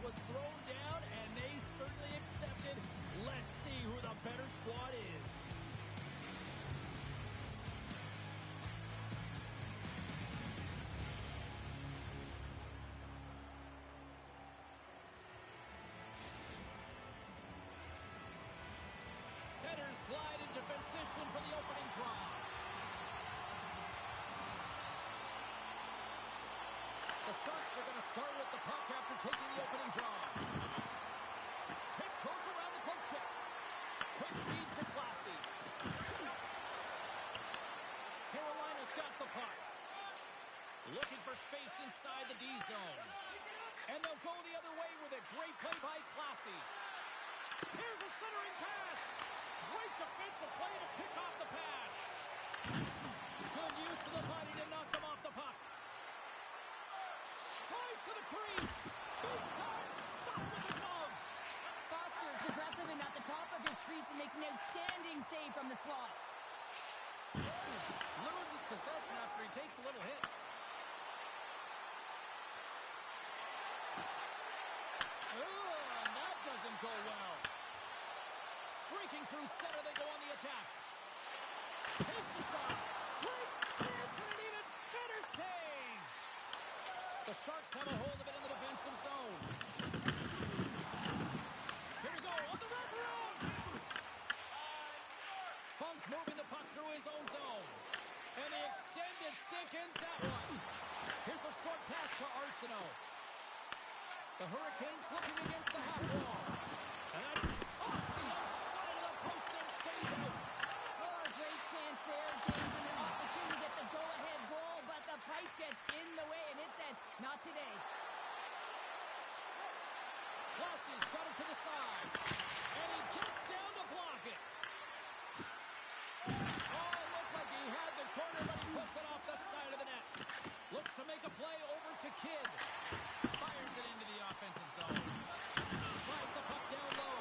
was thrown down, and they certainly accepted. Let's see who the better squad is. Centers glide into position for the opening draw. The Sharks are going to start with the puck after taking the opening draw. Tiptoes around the poke check. Quick feed to Classy. Carolina's got the puck. Looking for space inside the D zone. And they'll go the other way with a great play by Classy. Here's a centering pass. Great defensive play to pick off the pass. Good use of the body to knock them off the puck. Tries to the crease. Big time stop with the glove. Foster's aggressive and at the top of his crease and makes an outstanding save from the slot. Loses possession after he takes a little hit. And that doesn't go well. Streaking through center, they go on the attack. Takes a shot. Great chance and an even better save. The Sharks have a hold of it in the defensive zone. Here we go on the wraparound. Funk's moving the puck through his own zone. And the extended stick ends that one. Here's a short pass to Arsenault. The Hurricanes looking against the half wall. And that is off the outside of the post and stays out. Oh, a great chance there, James, and an opportunity to get the go-ahead goal, but the pipe gets in the way, and it says, not today. Classy's got it to the side. And he gets down to block it. Oh, it looked like he had the corner, but he puts it off the side of the net. Looks to make a play over to Kidd. Fires it into the offensive zone. Slides the puck down low.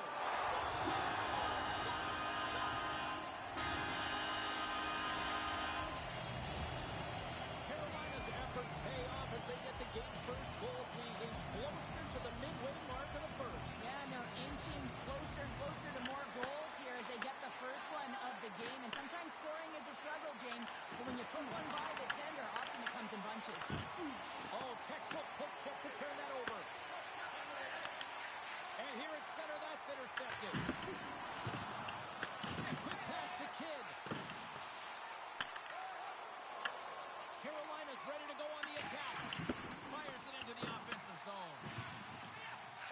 Carolina's efforts pay off as they get the game's first goals. We inch closer to the midway mark of the first. Yeah, they're inching closer and closer to more goals here as they get the first one of the game. And sometimes scoring is a struggle, James. But when you put one by the tender, often it comes in bunches. Oh, textbook poke check to turn that over. And here at center, that's intercepted. Quick pass to Kidd. Carolina's ready to go on the attack. Fires it into the offensive zone.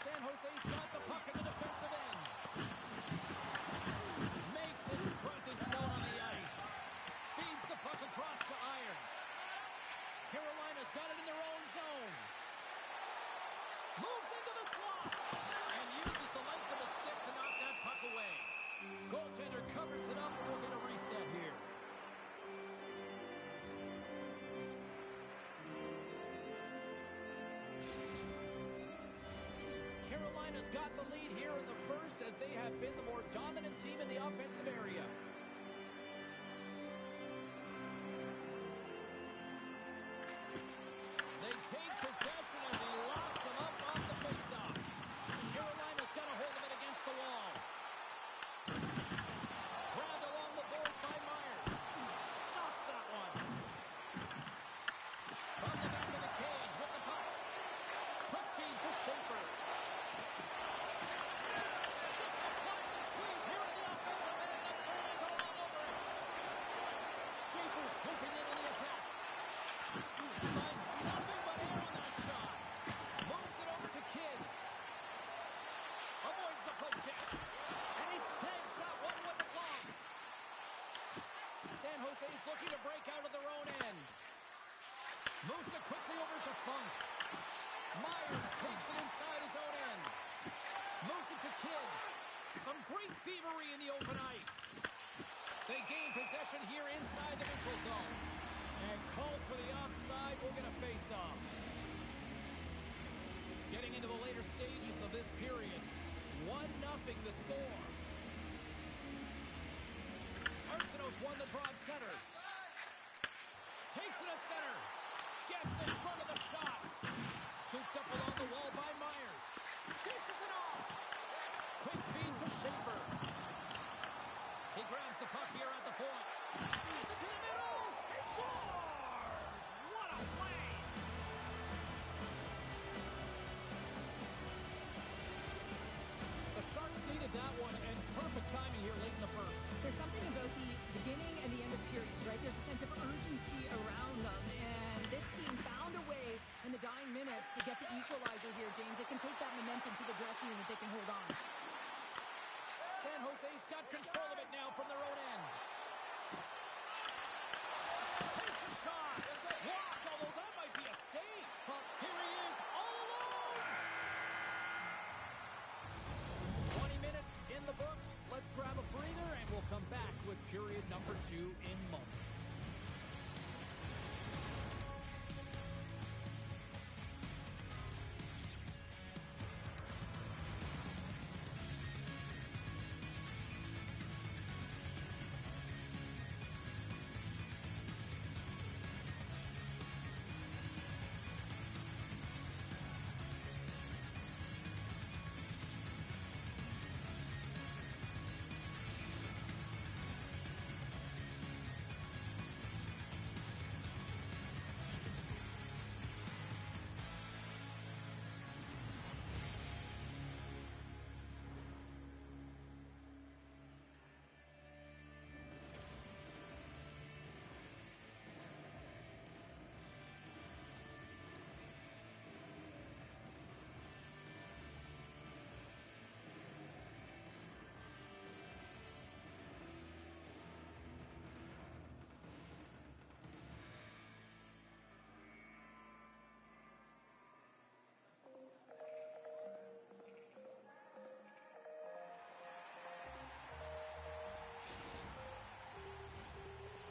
San Jose's got the puck in the defensive end. Makes his presence known on the ice. Feeds the puck across to Irons. Carolina's got it in their own zone. Moves into the slot. And uses the length of the stick to knock that puck away. Goaltender covers it up, and we'll get a reset here. Carolina's got the lead here in the first as they have been the more dominant team in the offensive area. They take possession as he locks them up off the faceoff. Carolina's got a hold of it against the wall. Grabbed along the boards by Myers. Stops that one. From the back of the cage with the puck. Quick feed to Schaefer. Just applying the squeeze here in the offensive end. The fans are all over it. Schaefer swooping in on the attack. Finds nothing but air on that shot. Moves it over to Kidd. Avoids the poke check. And he stakes that one with the glove. San Jose's looking to break out of their own end. Moves it quickly over to Funk. Myers takes it inside his own end. Moves it to Kidd. Some great thievery in the open ice. They gain possession here inside the neutral zone. And called for the offside, we're going to face off. Getting into the later stages of this period. 1-0 the score. Arsenault's won the draw at center. Takes it at center. Gets in front of the shot. Scooped up along the wall by Myers. momentum to the dressing room that they can hold on. San Jose's got control of it now from their own end. Takes a shot. Blocked, although that might be a save. But here he is, all alone. 20 minutes in the books. Let's grab a breather, and we'll come back with period number 2 in moments.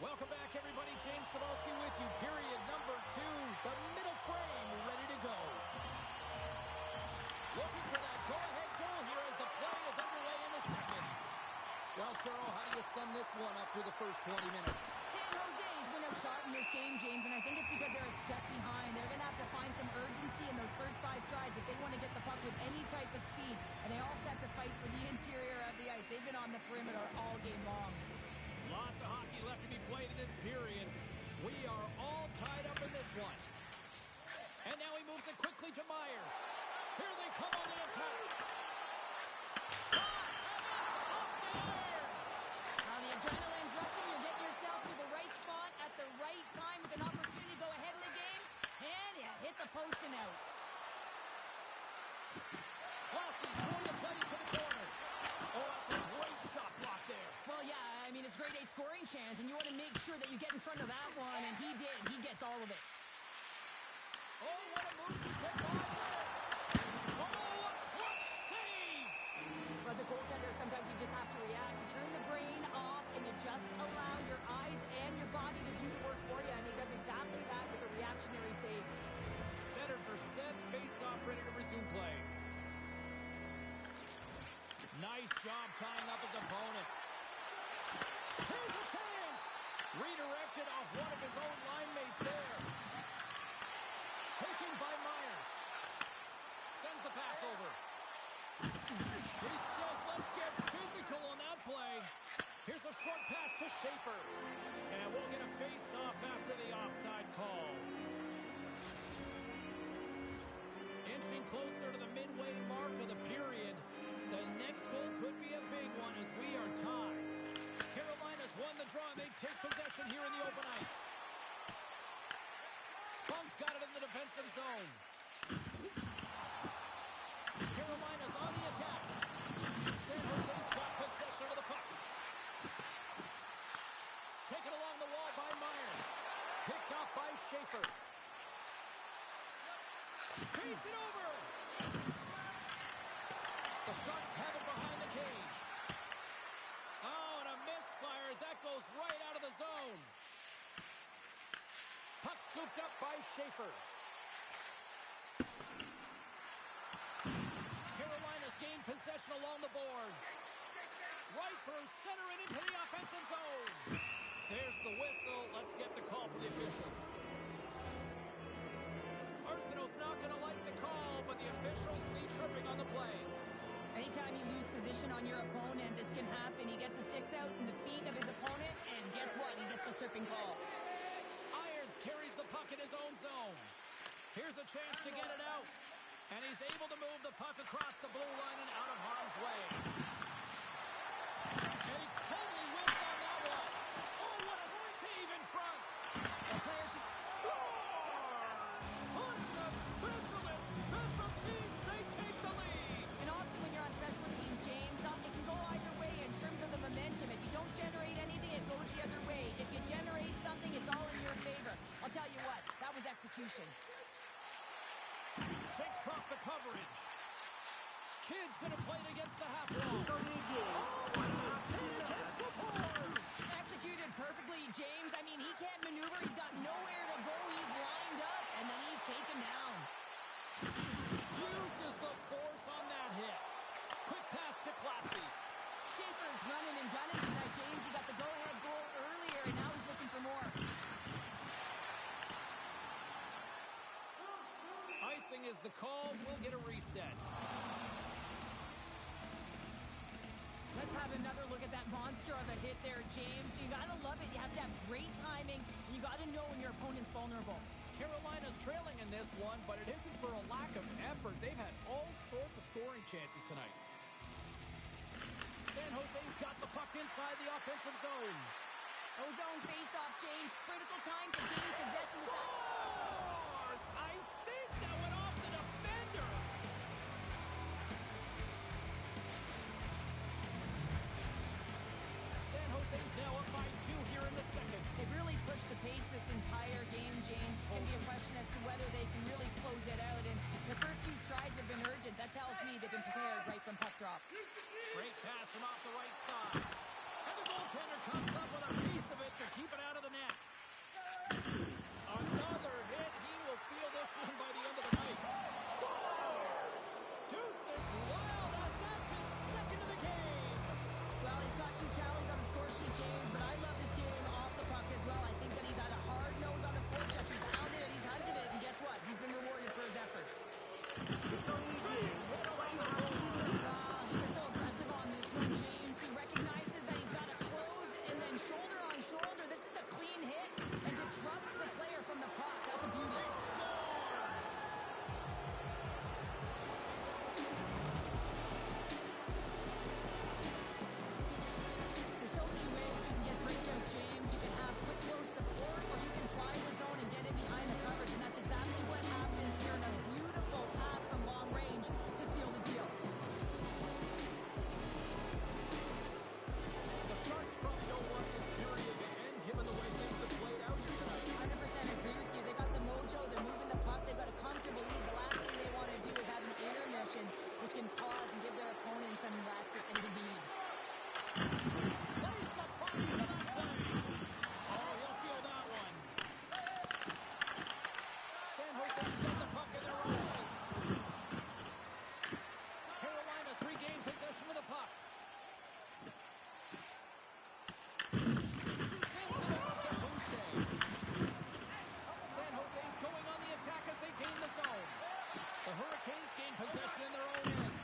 Welcome back, everybody. James Cybulski with you. Period number 2. The middle frame ready to go. Looking for that go-ahead goal here as the play is underway in the segment. Well, Cheryl, how do you sum this one up through the first 20 minutes? San Jose's been outshot in this game, James, and I think it's because they're a step behind. They're going to have to find some urgency in those first 5 strides if they want to get the puck with any type of speed, and they also have to fight for the interior of the ice. They've been on the perimeter all game long. Lots of hockey left to be played in this period. We are all tied up in this one. And now he moves it quickly to Myers. Here they come on the attack. Shot, and that's off the iron. Now the adrenaline's rushing. You'll get yourself to the right spot at the right time with an opportunity to go ahead in the game. And you hit the post and out. Flossie's throwing the play to the corner. Oh, that's a great shot block there. Well, yeah, I mean, it's grade A scoring chance, and you want to make sure that you get in front of that one, and he did. He gets all of it. Oh, what a move to get by there. Oh, a clutch save. As a goaltender, sometimes you just have to react. You turn the brain off, and you just allow your eyes and your body to do the work for you, and he does exactly that with a reactionary save. Setters are set, face-off, ready to resume play. Nice job tying up his opponent. Here's a chance! Redirected off one of his own line mates there. Taken by Myers. Sends the pass over. He says, let's get physical on that play. Here's a short pass to Schaefer. And we'll get a face-off after the offside call. Inching closer to the midway mark of the period. The next goal could be a big one as we are tied. Carolina's won the draw, and they take possession here in the open ice. Funk's got it in the defensive zone. Carolina's on the attack. San Jose's got possession of the puck. Taken along the wall by Myers. Picked off by Schaefer. Beats it over. The Sharks have it behind the cage. Oh, and a misfire as that goes right out of the zone. Puck scooped up by Schaefer. Carolina's gained possession along the boards. Right through center and into the offensive zone. There's the whistle. Let's get the call from the officials. Arsenault's not going to like the call, but the officials see tripping on the play. Anytime you lose position on your opponent, this can happen. He gets the sticks out in the feet of his opponent, and guess what? He gets the tripping call. Irons carries the puck in his own zone. Here's a chance to get it out. And he's able to move the puck across the blue line and out of harm's way. And he totally whiffs on that one. Oh, what a save in front. The player should... Scores! On the special and special teams, they take the lead. Kidd's going to play it against the half wall. Oh, what a hit against the boards. Executed perfectly, James. I mean, he can't maneuver. He's got nowhere to go. He's lined up, and then he's taken down. Uses the force on that hit. Quick pass to Classy. Schaefer's running and gunning tonight, James. He got the go-ahead goal earlier, and now he's looking for more. Icing is the call. We'll get a reset. Let's have another look at that monster of a hit there, James. You got to love it. You have to have great timing, and you got to know when your opponent's vulnerable. Carolina's trailing in this one, but it isn't for a lack of effort. They've had all sorts of scoring chances tonight. San Jose's got the puck inside the offensive zone. Ozone face-off, James. Critical time to gain possession with that. Scores! I think that went off the defender. San Jose's now up by 2 here in the second. They've really pushed the pace this entire game, James. It's going to be a question as to whether they can really close it out. And the first few strides have been urgent. That tells me they've been prepared right from puck drop. Great pass from off the right side. And the goaltender comes up with a piece of it to keep it out of the net. Another hit. He will feel this one by the end of the night. Scores! Deuces Wild, that's his second of the game. Well, he's got 2 tallies on the score sheet, James, but I love this game off the puck as well. I think that he's had a hard nose on the forecheck. He's hounded it, he's hunted it, and guess what? He's been rewarded for his efforts. It's only game. He was so aggressive on this one, James. He recognizes that he's got to close, and then shoulder on shoulder. This is a clean hit and disrupts the player from the puck. That's a beauty. Scores! There's so many ways you can get breakouts, James. You can have quick close support, or you can find the zone and get in behind the coverage, and that's exactly what happens here in a beautiful pass from long range to seal the deal. The Sharks probably don't want this period to end, given the way things have played out here tonight. 100% agree with you. They got the mojo. They're moving the puck. They've got a comfortable lead. The last thing they want to do is have an intermission, which can pause and give their opponent some rest if anything they need. Plays the puck into that play. Oh, he'll feel that one. San Jose's got the puck in their own end. Carolina's regained possession of the puck. Sends it off to Boucher. San Jose's going on the attack as they gain the zone. The Hurricanes gain possession in their own end.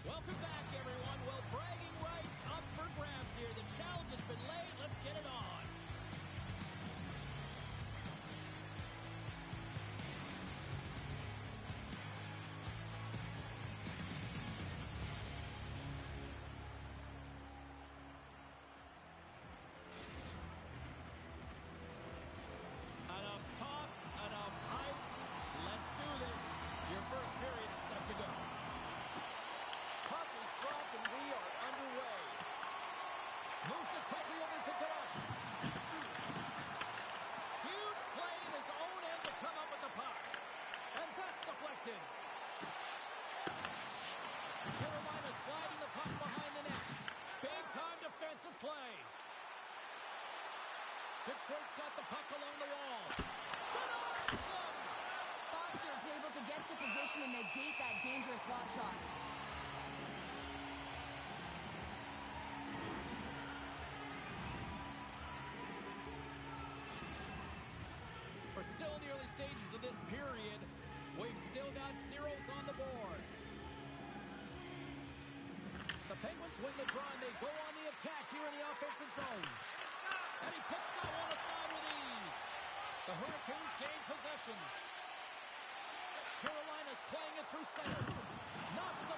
Welcome back, everyone. Well, bragging rights up for grabs here. The challenge has been laid. Let's get it on. Enough talk, enough hype. Let's do this. Your first period is set to go. Puck is dropped and we are underway. Moves it quickly over to Tarash. Huge play in his own end to come up with the puck. And that's deflected. Carolina sliding the puck behind the net. Big time defensive play. Detroit's got the puck along the wall. Denies him! Foster is able to get to position and negate that dangerous slot shot. We're still in the early stages of this period. We've still got zeros on the board. The Penguins win the draw and they go on the attack here in the offensive zone. And he puts that one aside with ease. The Hurricanes gain possession. Carolina's playing it through center. Knocks the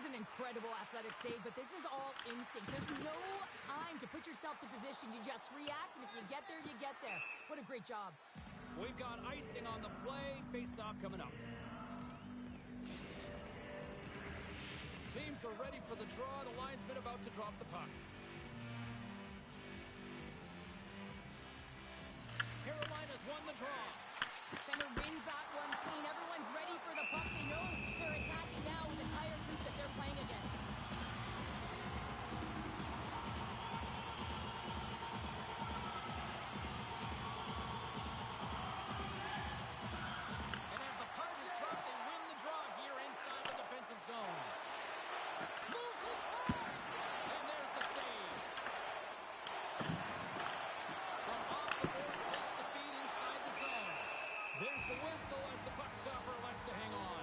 an incredible athletic save, but this is all instinct. There's no time to put yourself to position. You just react, and if you get there, you get there. What a great job. We've got icing on the play. Face-off coming up. Teams are ready for the draw. The linesman about to drop the puck. Carolina's won the draw. Center wins that one clean. Everyone's ready for the puck. They know they're attacking now with the entire group that they're playing against. And as the puck is dropped, they win the draw here inside the defensive zone. Moves inside! And there's the save. From off the boards, takes the feed inside the zone. There's the whistle as the puck stopper elects to hang on.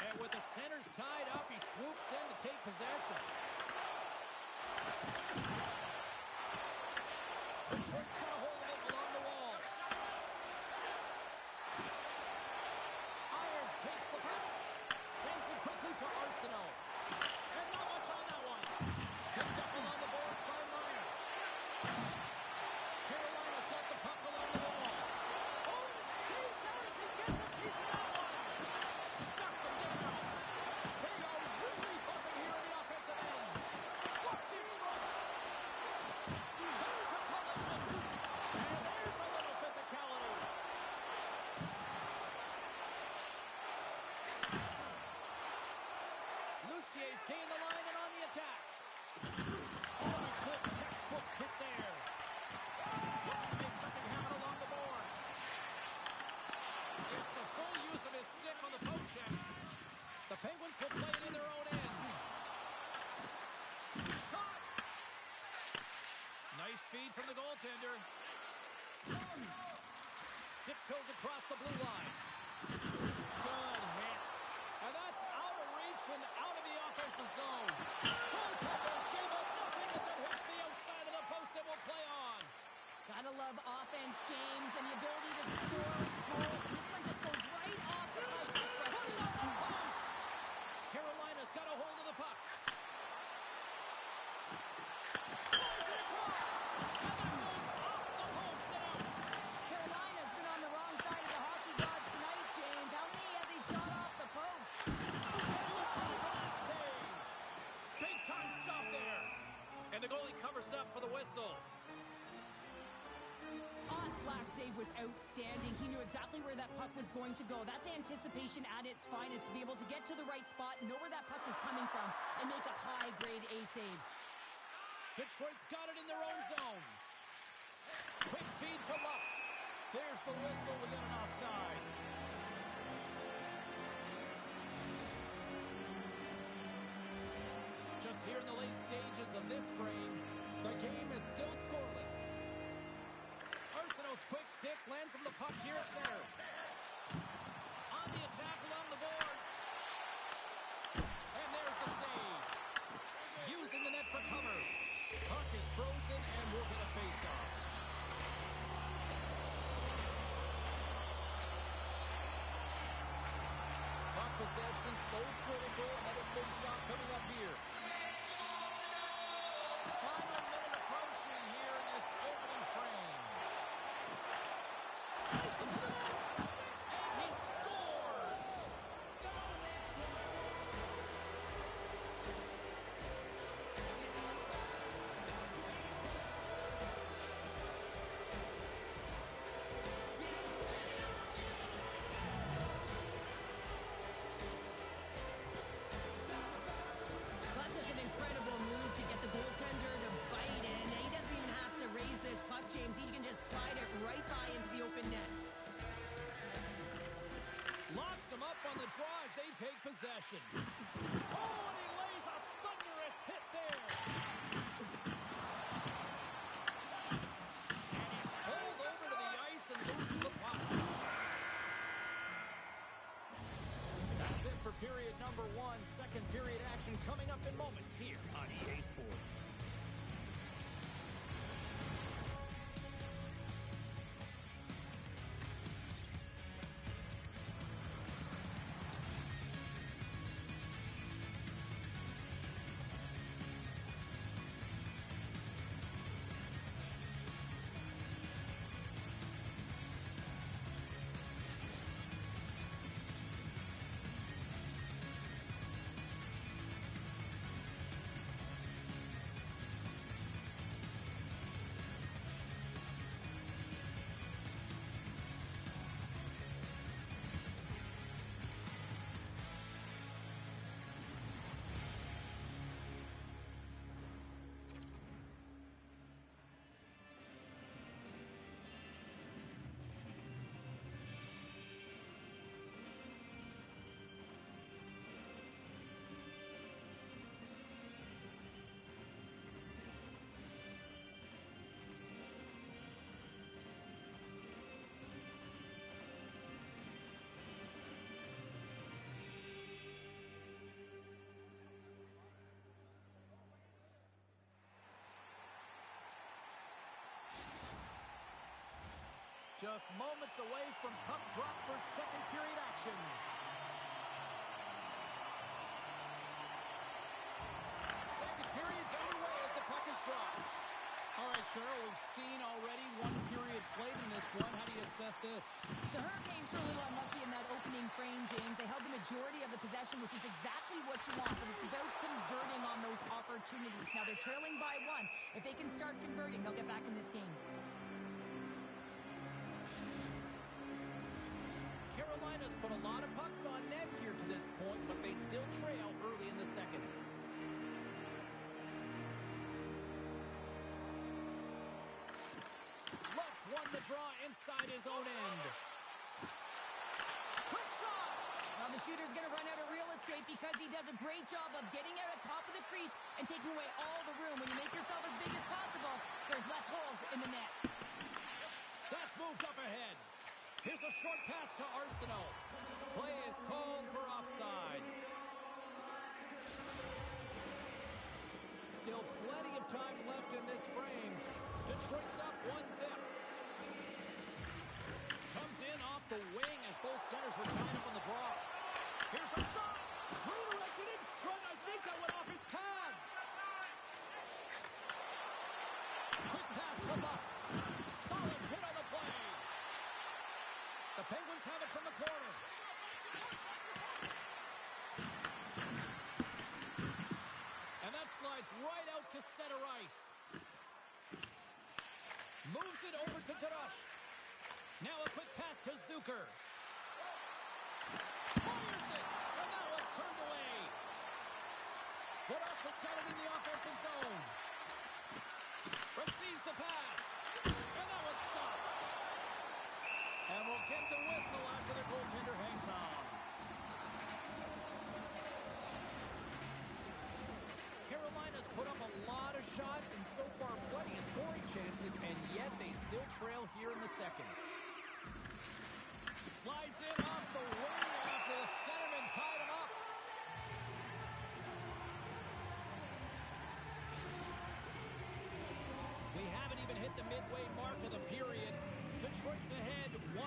And with the centers tied up, he swoops in to take possession. Detroit's got a hold of it along the wall. Irons takes the puck. Sends it quickly to Arsenault. And not much on that one. Picked up along the boards by Myers. Carolina's got the puck along the wall. Oh, Steve Saracen gets a piece of that one. Shuts him down. They are really buzzing here on the offensive end. Locked in front. There's a collision. And there's a little physicality. Lucier's gained the line and on the attack. Oh, a good textbook hit there. Looking to make something happen along the boards. It's the full use of his stick on the poke check. The Penguins will play it in their own end. Shot! Nice feed from the goaltender. Tiptoes across the blue line. Good hit. And that's out of reach and out of the offensive zone. Goaltender gave up nothing as it hits the outside of the post and will play on. Gotta love offense, James, and the ability to score goals. This one just goes right off the pipe. That's frustrating. Post. Carolina's got a hold of the puck. Slides it across. And that goes off the post and out. Carolina's been on the wrong side of the hockey gods tonight, James. How many have they shot off the post? And listen for that save. Big time stop there. And the goalie covers up for the whistle. Ott's last save was outstanding. He knew exactly where that puck was going to go. That's anticipation at its finest, to be able to get to the right spot, know where that puck was coming from, and make a high-grade A save. Detroit's got it in their own zone. Quick feed to Luck. There's the whistle. We got an offside. Just here in the late stages of this frame, the game is still scoreless. Arsenault's quick stick lands from the puck here at center. On the attack along the boards. And there's the save. Using the net for cover. Puck is frozen and we'll get a face-off. Puck possession so critical. Another face-off coming up here. Final minute approaching here in this opening frame. Takes it to the net. And he scores! Just moments away from puck drop for second period action. Second period's underway as the puck is dropped. All right, Cheryl, we've seen already one period played in this one. How do you assess this? The Hurricanes were a little unlucky in that opening frame, James. They held the majority of the possession, which is exactly what you want, but it's about converting on those opportunities. Now they're trailing by one. If they can start converting, they'll get back in this game. Carolina's put a lot of pucks on net here to this point, but they still trail early in the second. Luck's won the draw inside his own end. Quick shot! Well, the shooter's going to run out of real estate because he does a great job of getting out of top of the crease and taking away all the room. When you make yourself as big as possible, there's less holes in the net. That's moved up ahead. Here's a short pass to Arsenault. Play is called for offside. Still plenty of time left in this frame. Detroit's up 1-0. Comes in off the wing as both centers were tied up on the draw. Here's a shot. Redirected in front. I think that went off his pad. Quick pass to Luck. Solid hit on the play. The Penguins have it from the corner. And that slides right out to center ice. Moves it over to Tarash. Now a quick pass to Zucker. Fires it, and that one's turned away. Tarash has got it in the offensive zone. Receives the pass, and that one's stopped. And we'll get the whistle after the goaltender hangs on. Carolina's put up a lot of shots and so far plenty of scoring chances, and yet they still trail here in the second. Slides in off the wing after the centerman tied him up. We haven't even hit the midway mark of the period. Detroit's ahead 1-0.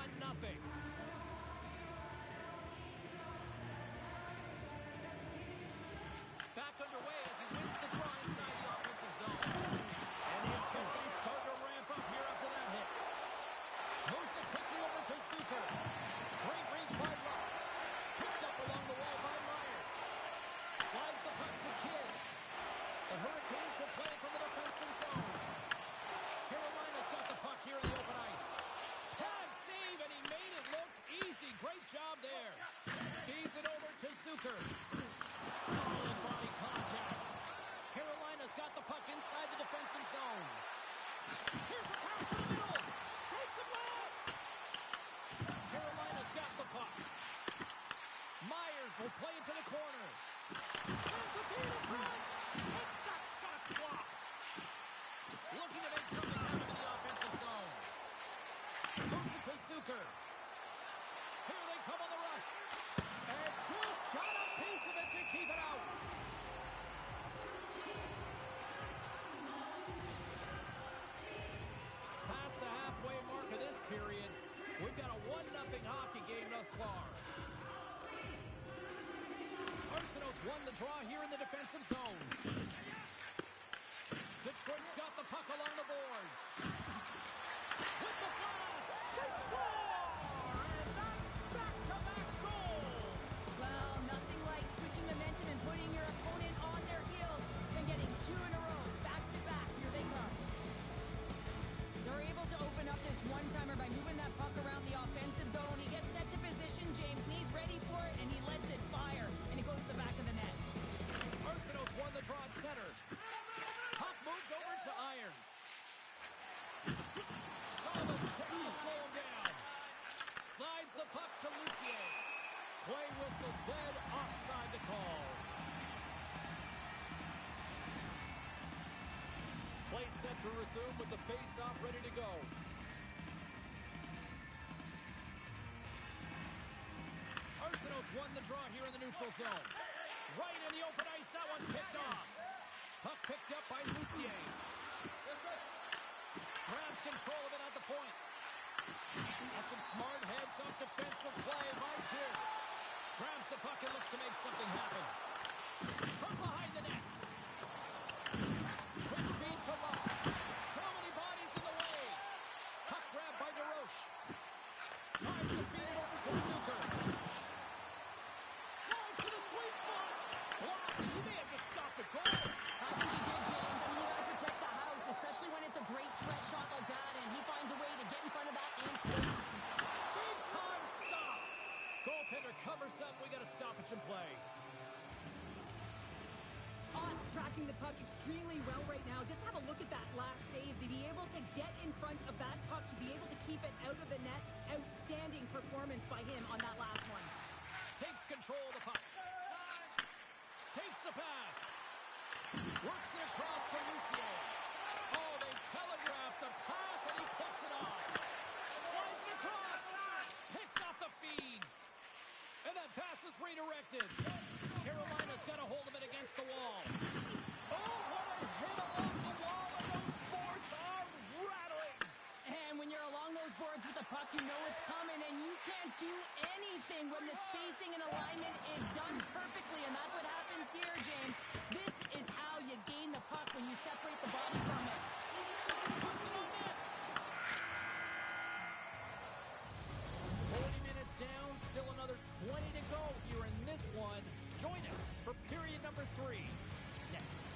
Back underway as he wins the draw inside the offensive zone. And the intensity starting to ramp up here after that hit. Moves it quickly over to Zucker. Great reach by Luck. Picked up along the wall by Myers. Slides the puck to Kidd. The Hurricanes will play from the defensive zone. Carolina's got the puck here in the open ice. Pad save, and he made it look easy. Great job there. Feeds it over to Zucker. Solid body contact. Carolina's got the puck inside the defensive zone. Here's a pass to the middle. Takes the blast. Carolina's got the puck. Myers will play into the corner. Sends the feed in front. Hits that shot's blocked. Looking to make something happen in the offensive zone. Moves it to Zucker. Here they come on the rush. And just got a piece of it to keep it out. Past the halfway mark of this period, we've got a 1-0 hockey game thus far. Arsenault's won the draw here in the defensive zone. Detroit's got the puck along the boards. With the blast, they score! And that's back-to-back goals! Well, nothing like switching momentum and putting your opponent on their heels than getting two in a row, back-to-back. Here they come. They're able to open up this one-timer by moving that puck around the offensive zone. He gets set to position, James, and he's ready for it, and he lets it fire, and it goes to the back of the net. Arsenault's won the draw at center. Puck moved over to Irons. Solid check to slow him down. Slides the puck to Lucier. Play whistle dead, offside the call. Play set to resume with the face-off ready to go. Arsenault's won the draw here in the neutral zone. Right in the open ice, that one's picked off. Puck picked up by Lucier. Grabs control of it at the point. That's some smart heads-up defensive play by Kidd. Grabs the puck and looks to make something happen. From behind the net. Quick feed to Luck. Too many bodies in the way. Puck grab by DeRoche. Tries to feed it over to Zucker. Drives to the sweet spot. Blocked. He may have just stopped the goal. I think he did, James. I mean, you got to protect the house, especially when it's a great threat shot like that, and he finds a way to get in front of that and close. Big time stop. Goaltender covers up. We got a stoppage in play. Otts tracking the puck extremely well right now. Just have a look at that last save. To be able to get in front of that puck, to be able to keep it out of the net, outstanding performance by him on that last one. Takes control of the puck. Takes the pass. Works it across to Lucier. Oh, they telegraph the pass, and he picks it off. Slides it across. Picks off the feed. And that pass is redirected. Carolina's got a hold of it against the wall. Oh, what a hit along the wall, and those boards are rattling. And when you're along those boards with the puck, you know it's coming, and you can't do anything when the spacing and alignment is done perfectly, and that's what happens here, James. This is how you gain the puck, when you separate the body from it. Puts it on net. 40 minutes down, still another 20 to go here in this one. Join us for period number 3 next.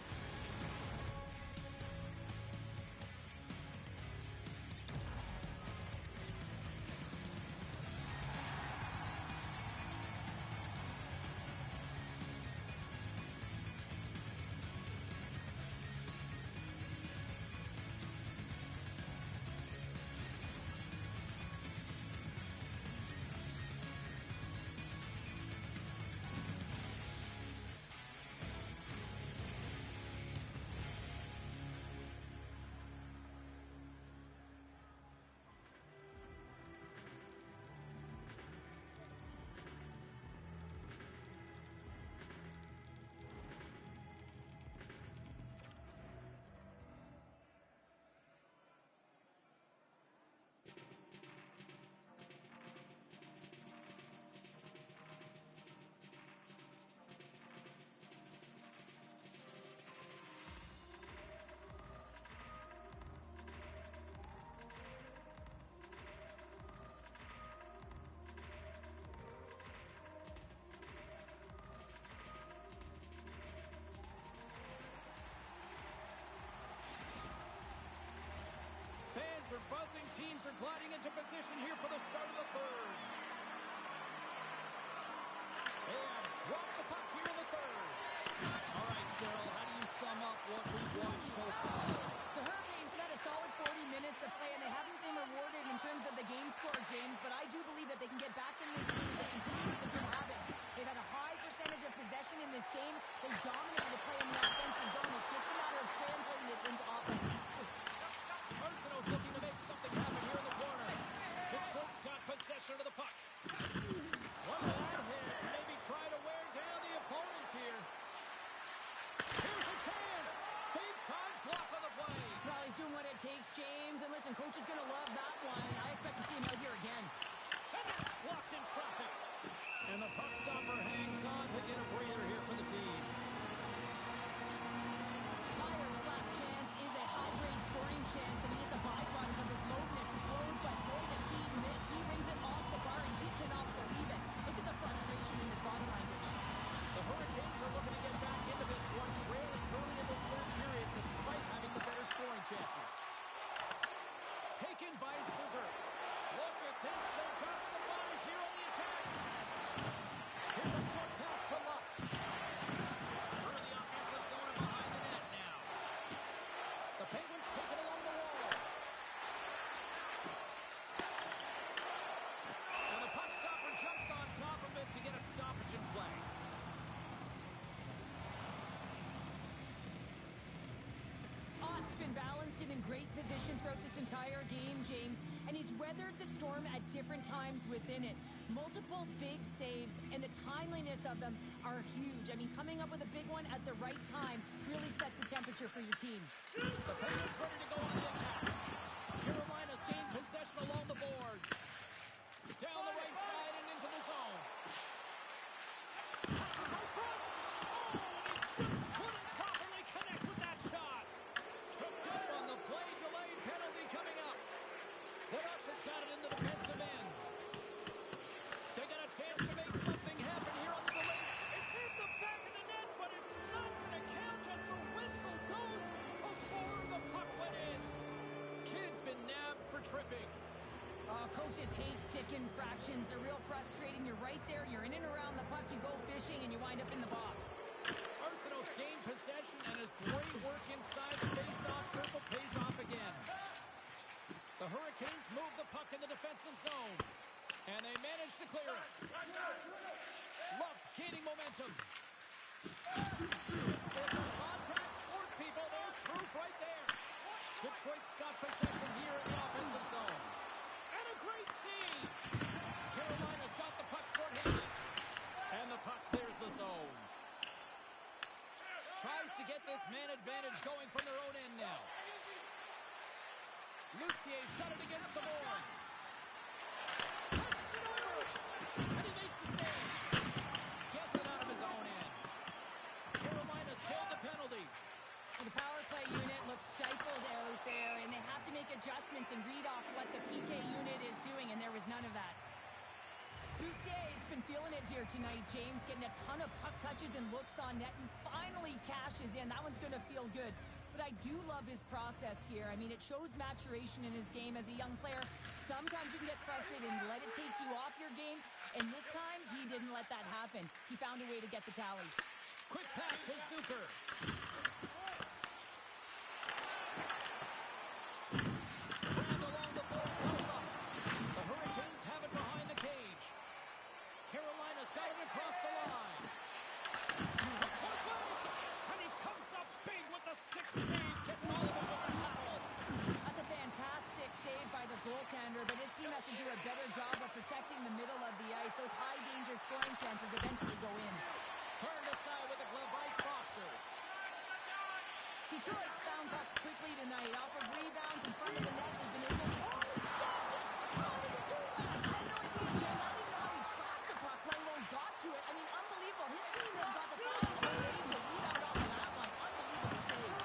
Are buzzing. Teams are gliding into position here for the start of the third. They have dropped the puck here in the third. All right, Cheryl, how do you sum up what we've watched so far? The Hurricanes have had a solid 40 minutes of play, and they haven't been rewarded in terms of the game score, James, but I do believe that they can get back in this game and continue with the good habits. They've had a high percentage of possession in this game. They dominated the play in the offensive zone. It's just a matter of translating it into offense. Arsenault's looking to make something happen here in the corner. Detroit's got possession of the puck. One bad hit. Maybe try to wear down the opponents here. Here's a chance. Big time block on the play. Well, he's doing what it takes, James. And listen, coach is going to love that one. I expect to see him out here again. And that's blocked in traffic. And the puck stopper hangs on to get a breather here for the team. Myers' last chance is a high-grade scoring chance, and he is a byproduct of his load and explode, but boy, does he miss. He rings it off the bar, and he cannot believe it. Look at the frustration in his body language. The Hurricanes are looking to get back into this one, trailing early in this third period, despite having the better scoring chances. Taken by Zucker. Look at this. They've got some bodies here on the attack. Here's a short pass to Luck. Through the offensive zone and behind the net now. The Penguins take it along the wall. And the puck stopper jumps on top of it to get a stoppage in play. Ott's been balanced and in great position throughout this entire game, James, and he's weathered the storm at different times within it. Multiple big saves, and the timeliness of them are huge. I mean, coming up with a big one at the right time really sets the temperature for your team. The Penguins ready to go on the attack. Carolina's gained possession along the boards. tripping. Coaches hate stick infractions. They're real frustrating. You're right there. You're in and around the puck. You go fishing, and you wind up in the box. Arsenaul's gained possession, and his great work inside the face-off circle pays off again. The Hurricanes move the puck in the defensive zone, and they manage to clear it. Luff's gaining momentum. It's a contact sport, people. There's proof right there. Detroit's got possession here in the offensive zone. And a great save. Carolina's got the puck short-handed. And the puck clears the zone. Tries to get this man advantage going from their own end now. Lucier's got it against the boards. Passes it over. And he makes the save. Gets it out of his own end. Carolina's killed the penalty. The power play unit looks stifled out there, and they have to make adjustments and read off what the PK unit is doing, and there was none of that. Lucier's been feeling it here tonight, James, getting a ton of puck touches and looks on net, and finally cashes in. That one's going to feel good. But I do love his process here. I mean, it shows maturation in his game as a young player. Sometimes you can get frustrated and let it take you off your game, and this time, he didn't let that happen. He found a way to get the tally. Quick pass to Zucker. Grabbed along the board by Luff. The Hurricanes have it behind the cage. Carolina's got it across the line. And he comes up big with the stick save, getting all of it with the towel. That's a fantastic save by the goaltender, but his team has to do a better job of protecting the middle of the ice. Those high-danger scoring chances eventually go in. Turned aside with a glove by Foster. Detroit's found pucks quickly tonight. Off of rebounds in front of the net, they've been able to... Oh, he stopped it! How did he do that? I have no idea, James. I don't even know how he tracked the puck, let alone got to it. I mean, unbelievable. His team has got the find a way to rebound off of that one. Unbelievable save.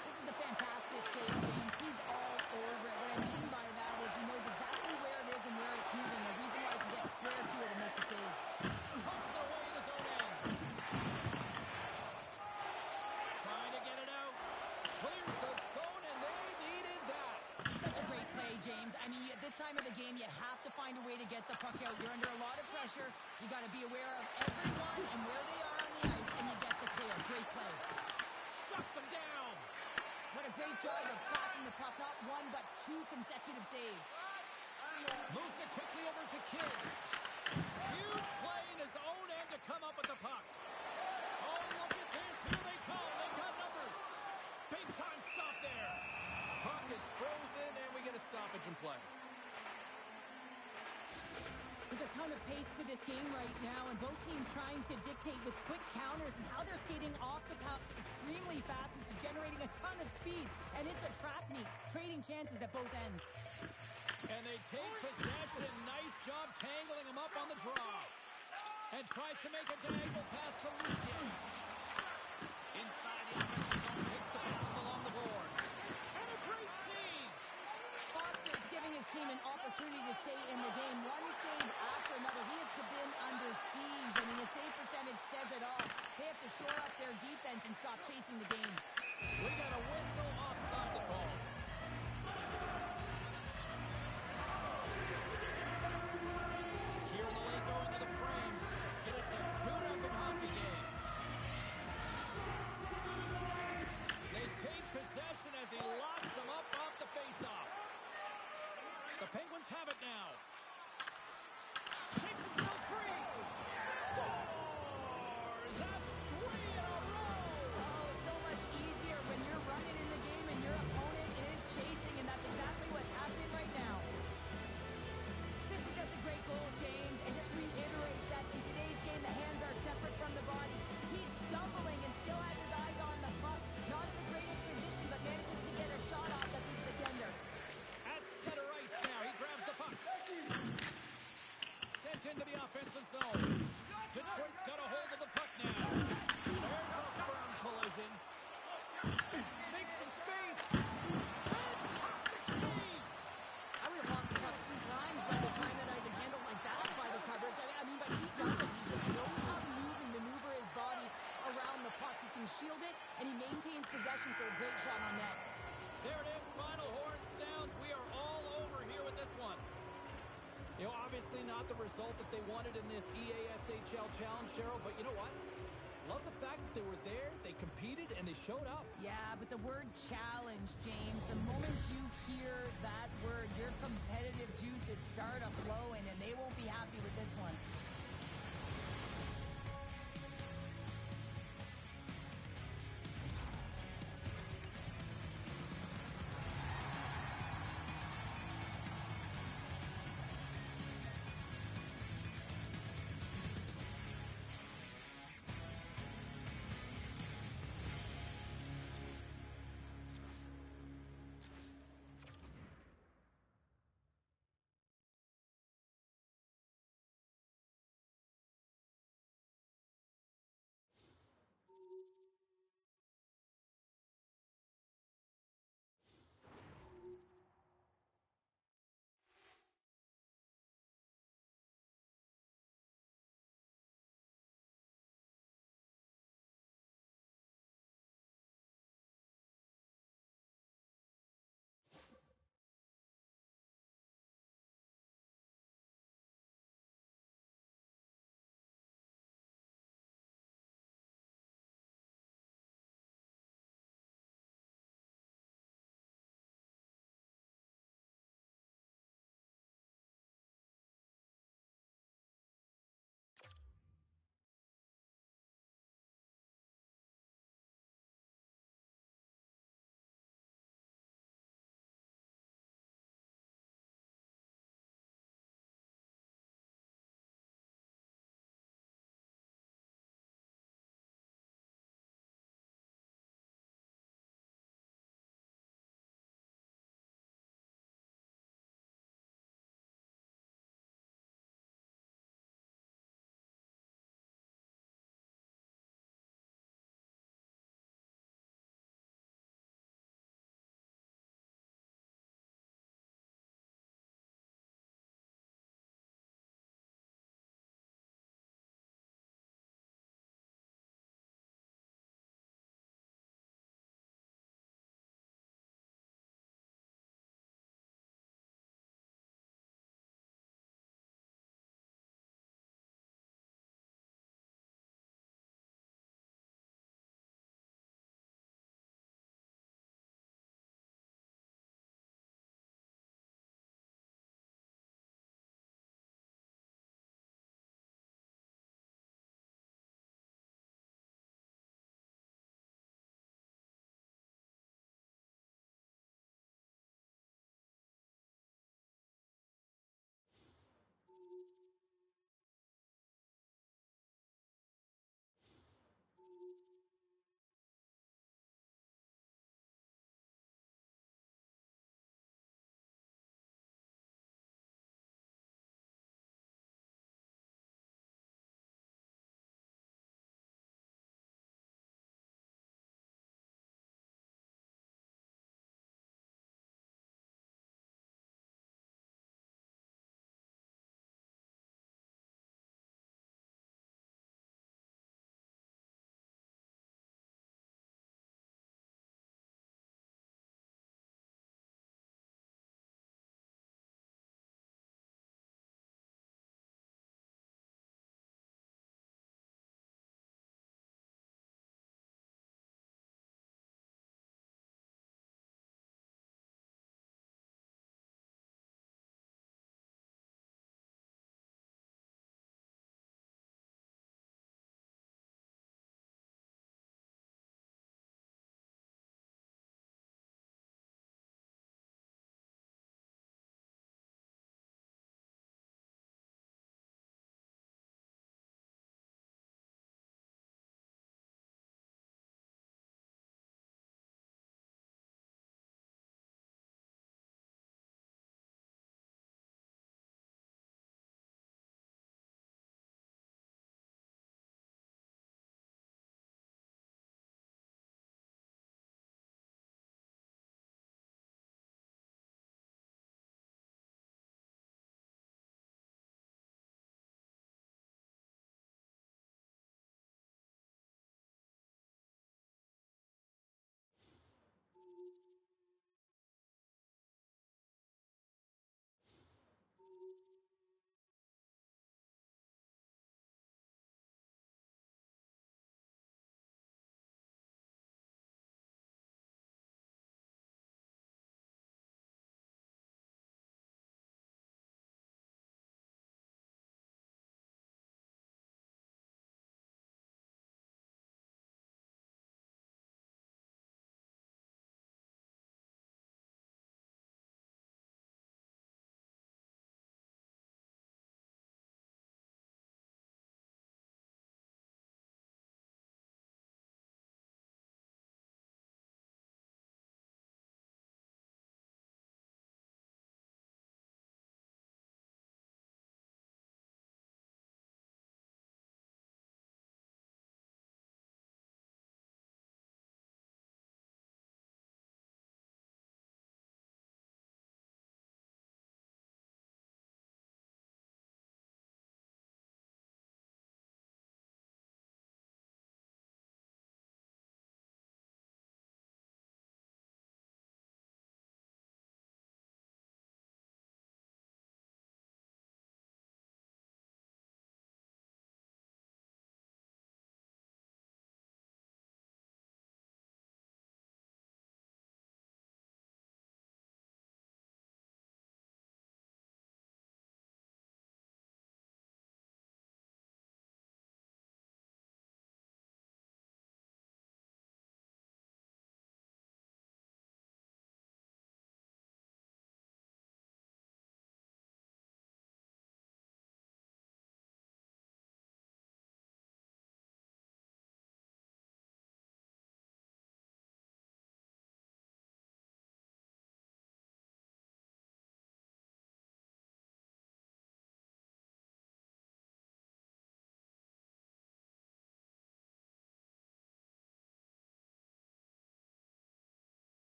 This is a fantastic save, James. He's all over it. What I mean by that is he knows exactly where it is and where it's moving. The reason why he can get square to it and make the save. Pucks it away in his own end. Trying to get it out. Clears the zone, and they needed that. Such a great play, James. I mean, at this time of the game, you have to find a way to get the puck out. You're under a lot of pressure. You got to be aware of everyone and where they are on the ice, and you get the clear. Great play. Shuts him down. What a great job of tracking the puck. Not one, but two consecutive saves. Moves it quickly over to Kidd. Huge play in his own end to come up with the puck. Oh, look at this. Here they come. They've got numbers. Big time stop there. Puck is frozen, and we get a stoppage in play. There's a ton of pace to this game right now, and both teams trying to dictate with quick counters and how they're skating off the puck extremely fast, which is generating a ton of speed. And it's a trap meet, trading chances at both ends. And they take possession. Nice job tangling him up on the draw. And tries to make a diagonal pass to Lucier. Inside the offensive zone, takes the pass along the board. And a great save. Foster's giving his team an opportunity to stay in the game. One save after another. He has been under siege. I mean, the save percentage says it all. They have to shore up their defense and stop chasing the game. We got a whistle offside the call. Here in the lane going to the frame. And it's a 2-0 hockey game. They take possession as he locks them up off the faceoff. The Penguins have it now. Takes himself free. Scores! That's 3 in a row. Oh, it's so much easier when you're running in the game and your opponent is chasing, and that's exactly what's happening right now. This is just a great goal, James, and just reiterates that in today's game, the hands are separate from the body. He's stumbling and still has his eyes on the puck. Not in the greatest position, but manages to get a shot off that beats the tender. At center ice now. He grabs the puck. Sent into the not the result that they wanted in this EASHL challenge, Cheryl, but you know what? Love the fact that they were there, they competed, and they showed up. Yeah, but the word challenge, James, the moment you hear that word, your competitive juices start a-flowing, and they won't be happy with this one.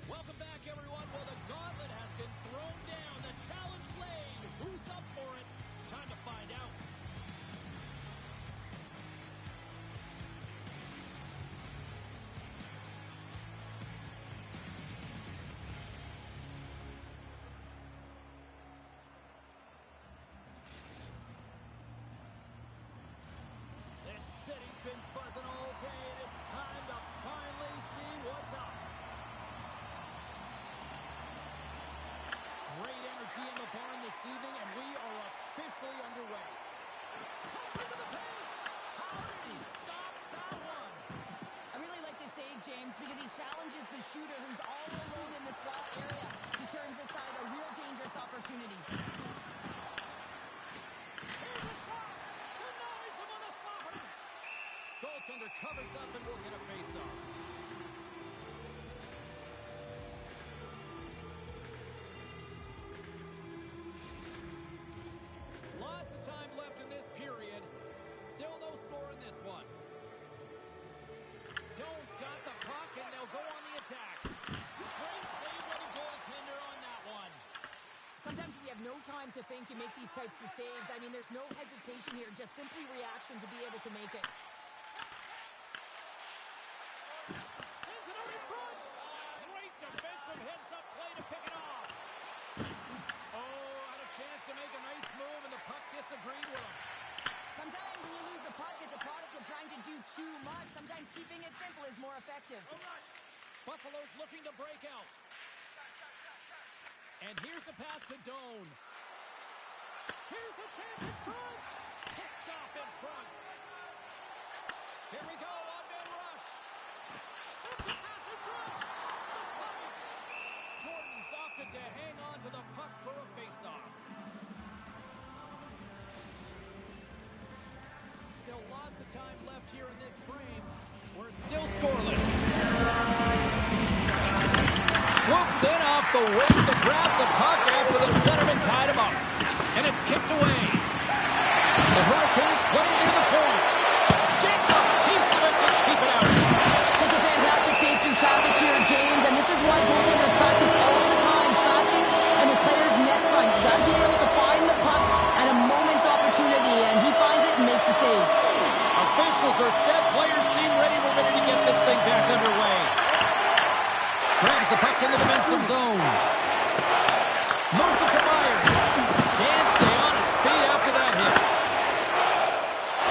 Welcome back, everyone. Well, the gauntlet has been thrown down. The challenge laid. Who's up for it? Time to find out. This city's been buzzing all day, and it's time to finally see what's up. Great energy in the barn this evening, and we are officially underway. Cuts into the paint. How did he stop that one? I really like this save, James, because he challenges the shooter who's all alone in the slot area. He turns aside a real dangerous opportunity. Here's a shot. Denies him on the slapper. Goaltender covers up and will get a face-off. Lots of time left in this period. Still no score in this one. Doan's got the puck, and they'll go on the attack. Great save by the goaltender on that one. Sometimes we have no time to think and make these types of saves. I mean, there's no hesitation here, just simply reaction to be able to make it. Sends it out in front. Great defensive heads-up play to pick it off. Oh, had a chance to make a nice move, and the puck disagreed with him. Sometimes when you lose the puck, it's a product of trying to do too much. Sometimes keeping it simple is more effective. Buffalo's looking to break out. And here's a pass to Doan. Here's a chance in front. Picked off in front. Here we go, on-man rush. Sends a pass in front. Off the pipe. Jordan's opted to hang on to the puck for a face-off. Still lots of time left here in this frame. We're still scoreless. Swoops in off the wing to grab the puck after the centerman tied him up. And it's kicked away. The Hurricanes play near the point. Gets a piece of it to keep it out. Just a fantastic save through traffic here, James, and this is why goaltenders practice all the time. Tracking and the player's net front. You got to be able to find the puck at a moment's opportunity, and he finds it and makes the save. Officials are set. Players seem ready. We're ready to get this thing back underway. Grabs the puck in the defensive zone. Moves it to Myers. Can't stay on his feet after that hit.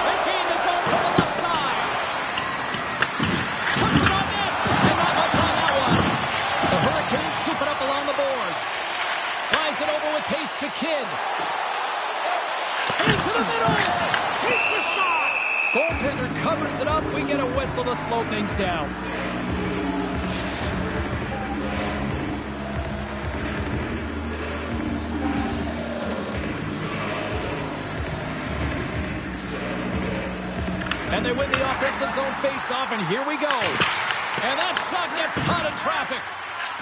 They gain the zone from the left side. Puts it on net. And not much on that one. The Hurricanes scoop it up along the boards. Slides it over with pace to Kidd. Into the middle. Takes a shot. Goaltender covers it up. We get a whistle to slow things down. And they win the offensive zone face-off, and here we go. And that shot gets caught in traffic.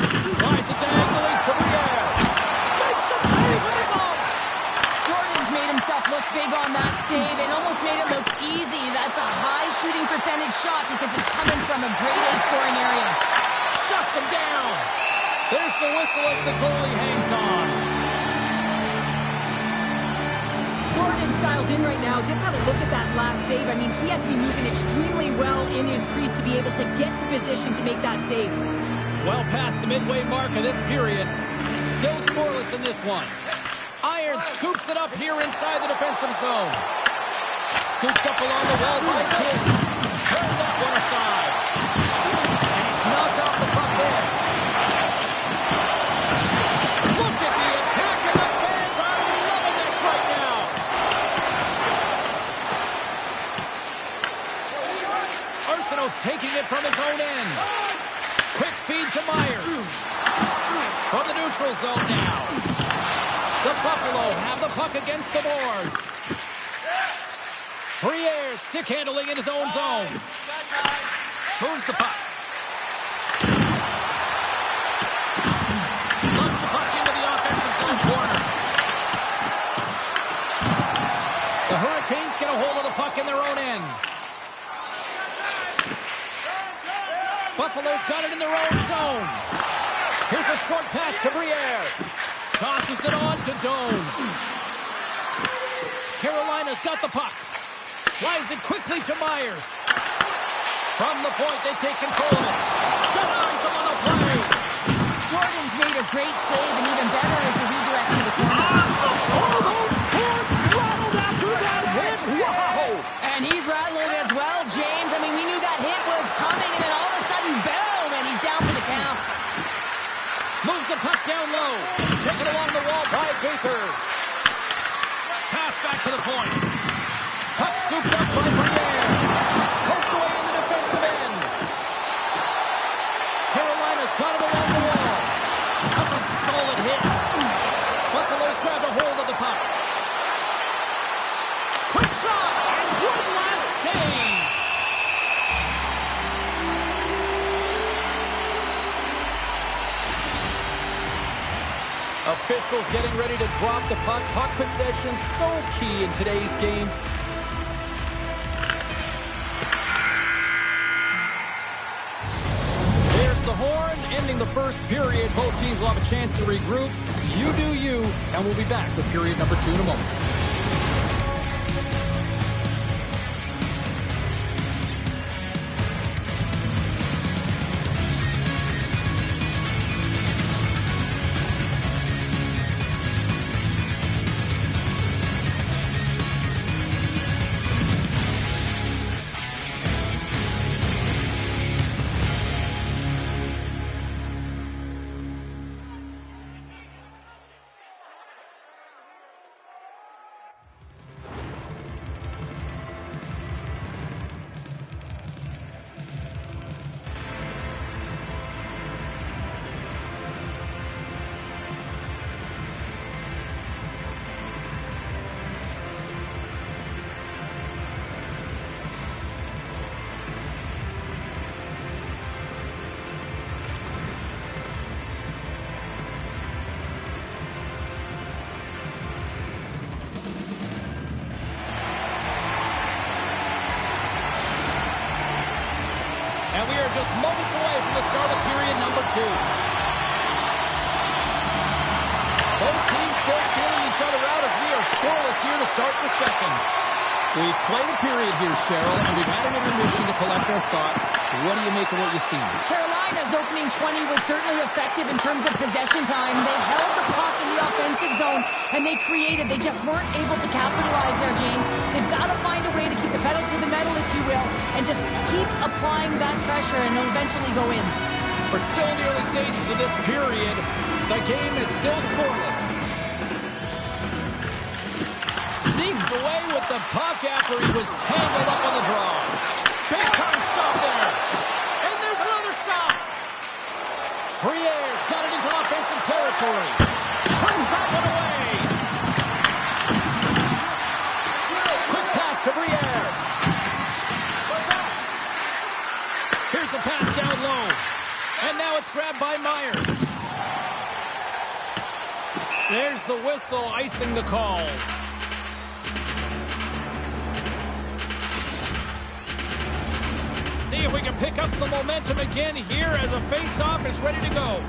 Slides it diagonally to Briere. Makes the save with the ball. Jordan's made himself look big on that save and almost made it look easy. That's a high shooting percentage shot because it's coming from a grade A scoring area. Shuts him down. There's the whistle as the goalie hangs on. Jordan's dialed in right now. Just have a look at that last save. I mean, he had to be moving extremely well in his crease to be able to get to position to make that save. Well past the midway mark of this period. Still scoreless in this one. Iron scoops it up here inside the defensive zone. Scooped up along the wall by Kidd. Turned that one aside. And he's knocked off the puck there. Look at the attack, and the fans are loving this right now. Arsenault's taking it from his own end. Quick feed to Myers. From the neutral zone now. The Buffalo have the puck against the boards. Briere stick handling in his own zone. Moves the puck. Buffalo's got it in their own zone. Here's a short pass to Briere. Tosses it on to Doan. Carolina's got the puck. Slides it quickly to Myers. From the point, they take control of it. Denies him on the play. Jordan's made a great save, and even better is the redirect to the corner. Oh, those boards rattled after that hit. Wow! And he's rattling as well, James. I mean, we knew that hit was coming, and then all of a sudden, boom, and he's down for the count. Moves the puck down low. Taken along the wall by Baker. Pass back to the point. Puck scooped up by Briere. Poked away in the defensive end. Carolina's got it along the wall. That's a solid hit. Buffalo's grabbed a hold of the puck. Quick shot, and one last save. Officials getting ready to drop the puck. Puck possession so key in today's game. There's the horn, ending the first period. Both teams will have a chance to regroup. You do you, and we'll be back with period number 2 in a moment. And we are just moments away from the start of period number 2. Both teams still feeling each other out as we are scoreless here to start the second. We've played a period here, Cheryl, and we've had an intermission to collect our thoughts. What do you make of what you've seen? Carolina's opening 20 was certainly effective in terms of possession time. They held the puck in the offensive zone, and they created. They just weren't able to capitalize there, James. They've got to find a way to keep the pedal to the metal, if you will, and just keep applying that pressure, and it'll eventually go in. We're still in the early stages of this period. The game is still scoreless. Sneaks away with the puck after he was tangled up on the draw. Big time stop there. And there's another stop. Briere's got it into offensive territory. Punts that one away. Quick pass to Briere. Here's the pass down low. And now it's grabbed by Myers. There's the whistle, icing the call. See if we can pick up some momentum again here as a face-off is ready to go.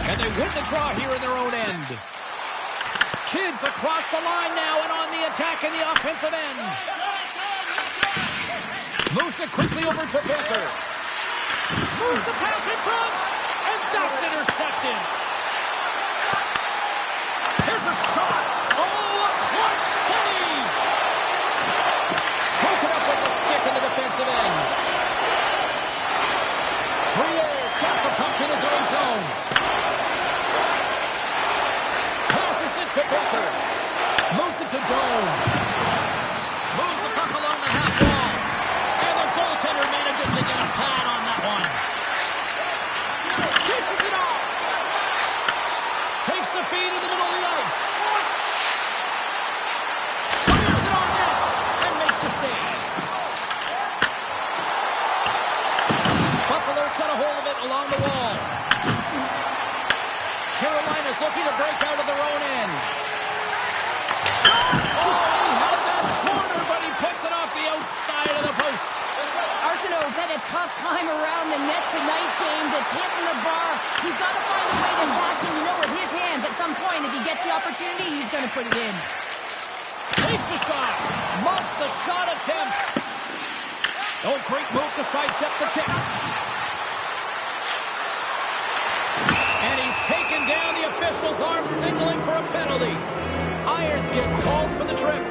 And they win the draw here in their own end. Kids across the line now and on the attack in the offensive end. Moves it quickly over to Baker. Moves the pass in front, and that's intercepted. Here's a shot. Oh, a clutch save. Broken up with the stick in the defensive end. Briere's got the puck in his own zone. Passes it to Baker. Moves it to Doan. Moves the puck along the half wall. And the goaltender manages to get a pad on that one. Dishes it off. Takes the feed in the middle of the ice. Fires it on net and makes the save. Buffalo's got a hold of it along the wall. Carolina's looking to break out of their own end. Oh, he had that corner, but he puts it off the outside tough time around the net tonight, James. It's hitting the bar. He's got to find a way to cash in, with his hands. At some point, if he gets the opportunity, he's going to put it in. Takes the shot. Muffs the shot attempt. Oh, great move to sidestep the check. And he's taken down. The official's arm signaling for a penalty. Irons gets called for the trip.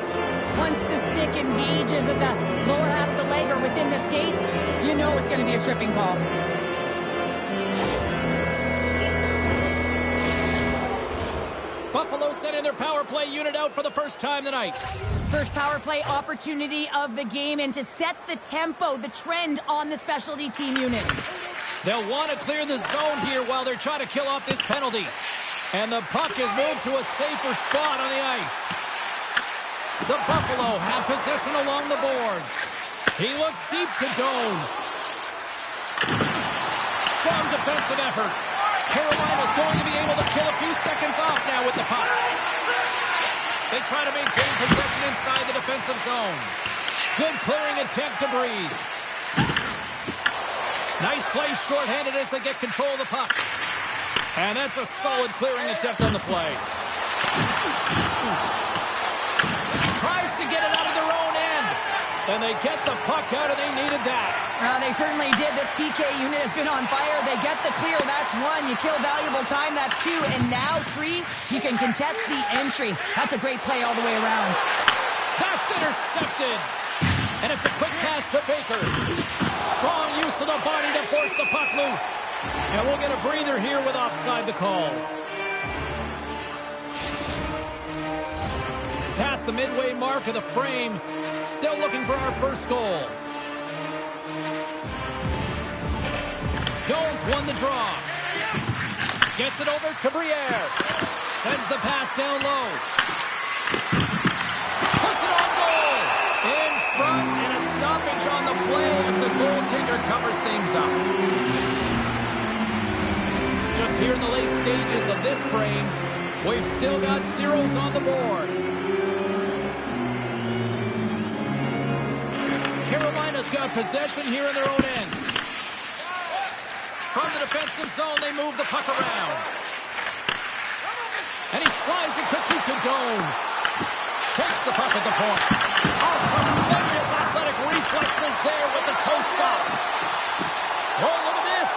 Once the stick engages at the lower half of the leg or within the skates, you know it's going to be a tripping call. Buffalo sending their power play unit out for the first time tonight. First power play opportunity of the game, and to set the tempo, the trend on the specialty team unit. They'll want to clear the zone here while they're trying to kill off this penalty. And the puck is moved to a safer spot on the ice. The Buffalo have possession along the boards. He looks deep to Doan. Strong defensive effort. Carolina's going to be able to kill a few seconds off now with the puck. They try to maintain possession inside the defensive zone. Good clearing attempt to breathe. Nice play shorthanded as they get control of the puck. And that's a solid clearing attempt on the play. Tries to get it out of their own end. And they get the puck out, and they needed that. They certainly did. This PK unit has been on fire. They get the clear. That's one. You kill valuable time. That's two. And now, three, you can contest the entry. That's a great play all the way around. That's intercepted. And it's a quick pass to Baker. Strong use of the body to force the puck loose. And we'll get a breather here with offside the call. Past the midway mark of the frame. Still looking for our first goal. Jones won the draw. Gets it over to Briere. Sends the pass down low. Puts it on goal. In front, and a stoppage on the play as the goaltender covers things up. Just here in the late stages of this frame, we've still got zeros on the board. Carolina's got possession here in their own end. From the defensive zone, they move the puck around. And he slides it quickly to Doan. Takes the puck at the point. Oh, tremendous athletic reflexes there with the toe stop. Oh, look at this.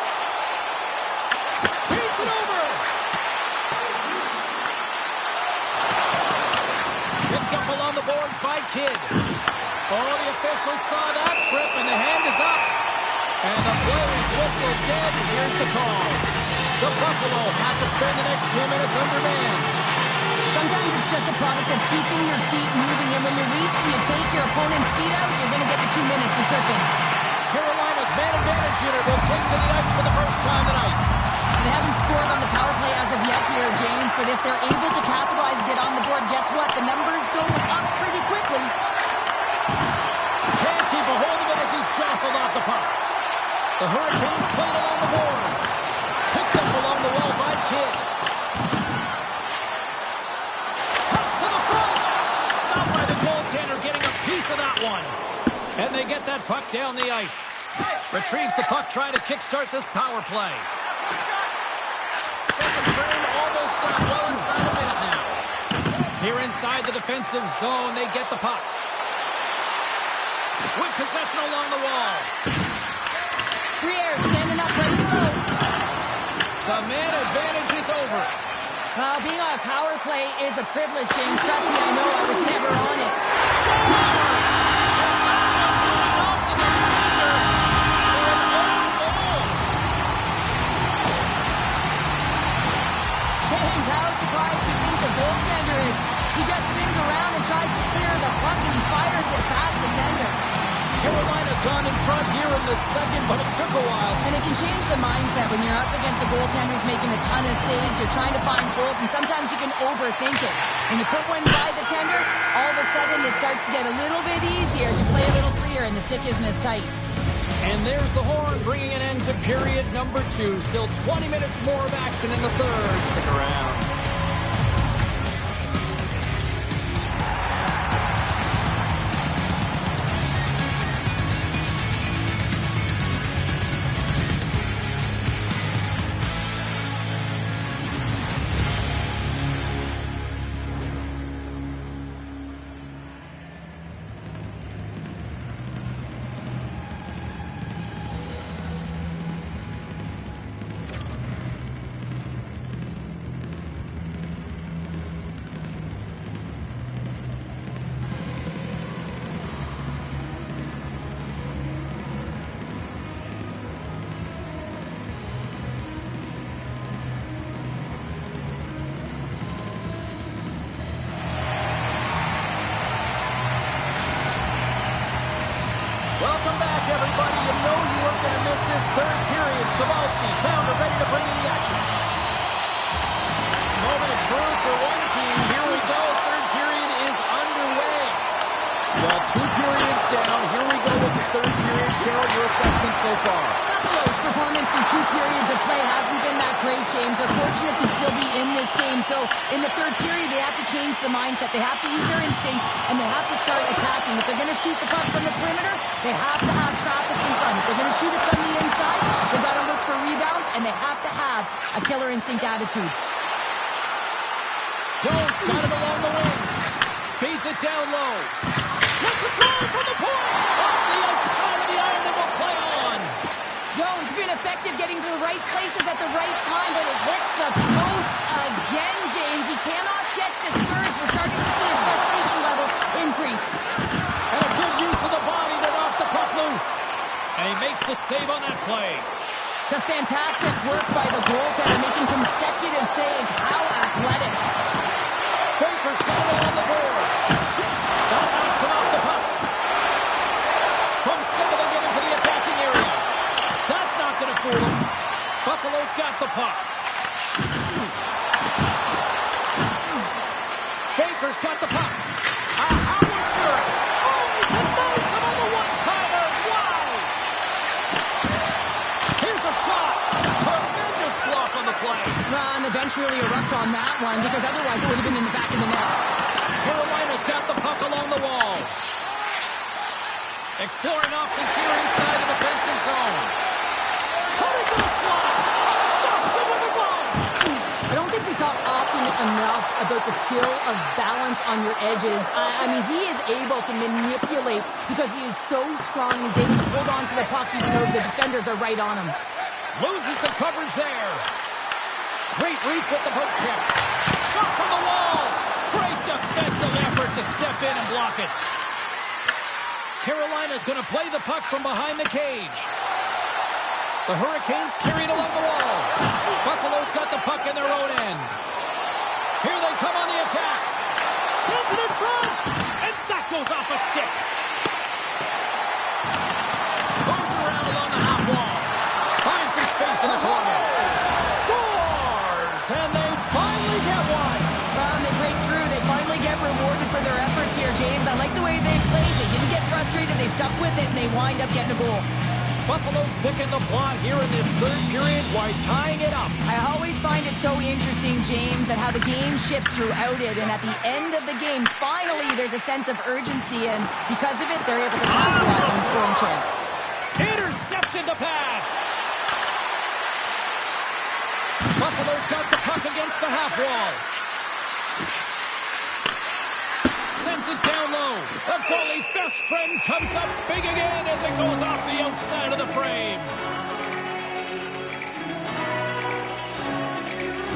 Beats it over. Picked up along the boards by Kidd. Oh, the officials saw that trip, and the hand is up. And the play is whistled dead. Here's the call. The Buffalo have to spend the next 2 minutes undermanned. Sometimes it's just a product of keeping your feet moving, and when you reach and you take your opponent's feet out, you're going to get the 2 minutes for tripping. Carolina's man advantage unit will take to the ice for the first time tonight. They haven't scored on the power play as of yet here, James, but if they're able to capitalize and get on the board, guess what? The numbers go up pretty quickly. Can't keep a hold of it as he's jostled off the puck. The Hurricanes played along the boards. Picked up along the wall by Kidd. Cuts to the front. Stopped by the goaltender, getting a piece of that one. And they get that puck down the ice. Retrieves the puck, trying to kickstart this power play. Second frame almost done, well inside a minute now. Here inside the defensive zone, they get the puck. With possession along the wall. Briere standing up, ready to go. The man advantage is over. Well, being on a power play is a privilege, James. Trust me, I know I was never on it. James, how surprised do you think the goaltender is? He just spins around and tries to clear the puck, and he fires it past the tender. Carolina's gone in front here in the second, but it took a while. And it can change the mindset when you're up against a goaltender who's making a ton of saves. You're trying to find goals, and sometimes you can overthink it. When you put one by the tender, all of a sudden it starts to get a little bit easier as you play a little freer and the stick isn't as tight. And there's the horn bringing an end to period number 2. Still 20 minutes more of action in the third. Stick around. Cybulski found her ready to bring you the action. Moment of truth for one team. Here we go. Third period is underway. Well, 2 periods down. Here we go with the third period. Cheryl, your assessment so far? Buffalo's performance through 2 periods of play hasn't been that great, James. They're fortunate to still be in this game. So in the third period, they have to change the mindset. They have to use their instincts, and they have to start attacking. If they're going to shoot the puck from the perimeter, they have to have traffic in front. If they're going to shoot it from the inside, they've got to look for rebounds, and they have to have a killer instinct attitude. Jones got it along the wing. Feeds it down low. Let's the throw from the point. Off the outside of the iron and will play on. Jones been effective getting to the right places at the right time, but it hits the post again, James. He cannot get to Spurs. We're starting to see his frustration levels increase. And a good use of the body to knock the puck loose. And he makes the save on that play. Just fantastic work by the goaltender, making consecutive saves. How athletic. Baker's got it on the boards. That knocks him off the puck. From center, they get into the attacking area. That's not going to fool him. Buffalo's got the puck. Baker's got the puck. A howitzer. Oh, he denies him on the one-timer. Wow. Here's a shot. Tremendous block on the play. And the bench really erupts on that one, because otherwise it would have been in the back of the net. Carolina's got the puck along the wall. Exploring options here inside the defensive zone. Cutting to the slot. Stops him with a glove. I don't think we talk often enough about the skill of balance on your edges. I mean, he is able to manipulate because he is so strong. He's able to hold on to the puck even though the defenders are right on him. Loses the coverage there. Great reach with the poke check. Shot from the wall. Great defensive effort to step in and block it. Carolina's going to play the puck from behind the cage. The Hurricanes carry it along the wall. Buffalo's got the puck in their own end. Here they come on the attack. Sends it in front. And that goes off a stick. Moves around along the half wall. Finds some space in the corner. Scores! And they finally get one. And they break through. They finally get rewarded for their efforts here, James. I like the way they played. They didn't get frustrated. They stuck with it, and they wind up getting a goal. Buffalo's picking the plot here in this third period while tying it up. I always find it so interesting, James, and how the game shifts throughout it. And at the end of the game, finally, there's a sense of urgency. And because of it, they're able to capitalize on the scoring chance. Intercepted the pass. Buffalo's got the puck against the half wall. Sends it down low. The goalie's best friend comes up big again as it goes off the outside of the frame.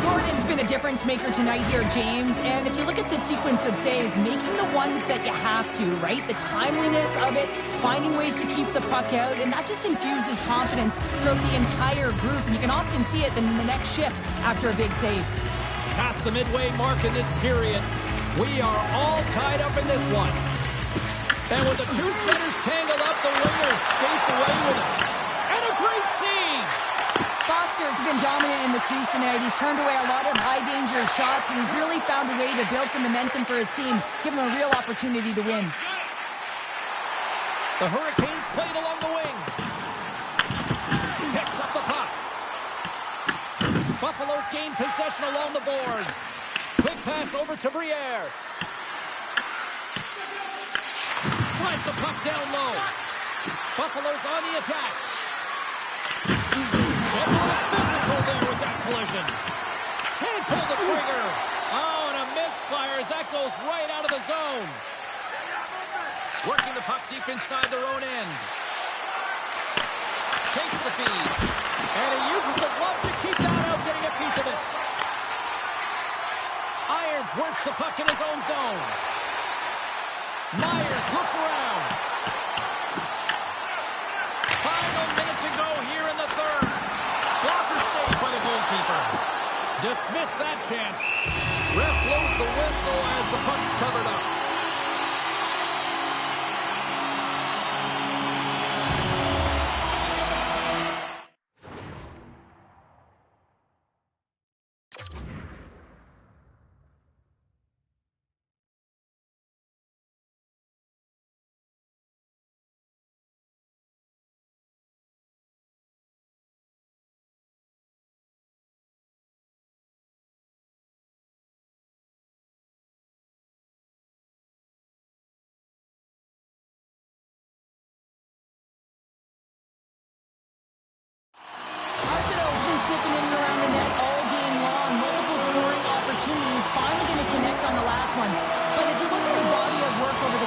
Gordon's been a difference maker tonight here, James. And if you look at the sequence of saves, making the ones that you have to, right? The timeliness of it, finding ways to keep the puck out, and that just infuses confidence throughout the entire group. And you can often see it in the next shift after a big save. Past the midway mark in this period, we are all tied up in this one. And with the two centers tangled up, the winger skates away with it. And a great save! Foster's been dominant in the crease tonight. He's turned away a lot of high-danger shots, and he's really found a way to build some momentum for his team, give him a real opportunity to win. The Hurricanes played along the wing. Picks up the puck. Buffalo's gained possession along the boards. Quick pass over to Briere. Slides the puck down low. Buffalo's on the attack. Get a little physical there with that collision. Can't pull the trigger. Oh, and a misfire as that goes right out of the zone. Working the puck deep inside their own end. Takes the feed. And he uses the glove to keep that out, getting a piece of it. Irons works the puck in his own zone. Myers looks around. Final minute to go here in the third. Blocker saved by the goalkeeper. Dismiss that chance. Ref blows the whistle as the puck's covered up.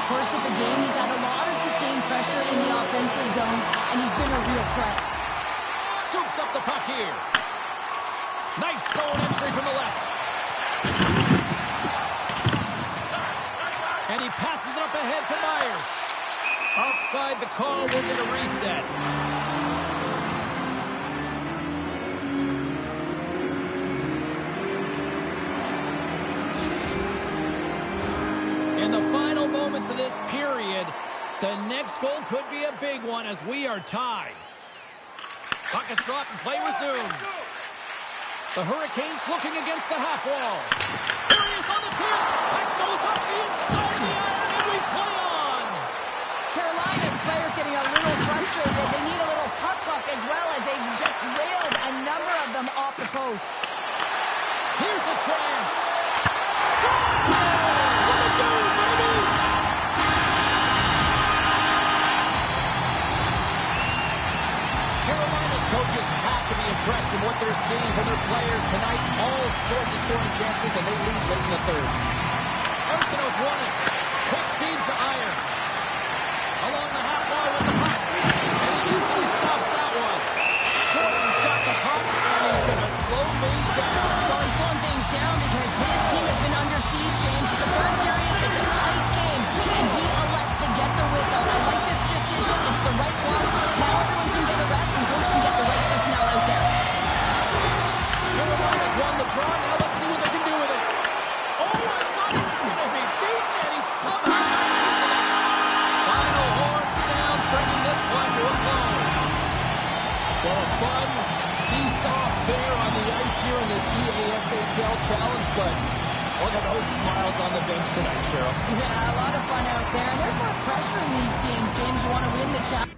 course of the game, he's had a lot of sustained pressure in the offensive zone, and he's been a real threat. Scoops up the puck here. Nice zone entry from the left. And he passes it up ahead to Myers. Offside the call, we'll get a reset. In the final moments of this period, the next goal could be a big one as we are tied. Puck is dropped and play resumes. The Hurricanes looking against the half wall. Here he is on the tip. That goes up the inside of the iron, and we play on. Carolina's players getting a little frustrated. They need a little puck luck as well as they've just railed a number of them off the post. Here's a chance. Scores! What a do, baby! Carolina's coaches have to be impressed with what they're seeing from their players tonight. All sorts of scoring chances, and they lead late in the third. Arsenault's won it. Quick feed to Irons. Along the half wall with the puck. And he easily stops that one. Jordan stopped the puck, and he's going to slow things down. Well, he's slowing things down because his team has been under siege, James. It's the third period. It's a tight game, and he elects to get the whistle. I like this decision. It's the right one. Now everyone can get a rest, and coach can get the right personnel out there. Carolina's won the draw. Now let's see what they can do with it. Oh, my God, it's going to be beaten, and he somehow manages it. Final horn sounds, bringing this one to a close. Well, a fun seesaw fair on the ice here in this EASHL challenge, but look at those smiles on the bench tonight, Cheryl. Yeah, a lot of fun out there, and there's more pressure in these games, James. You want to win the challenge.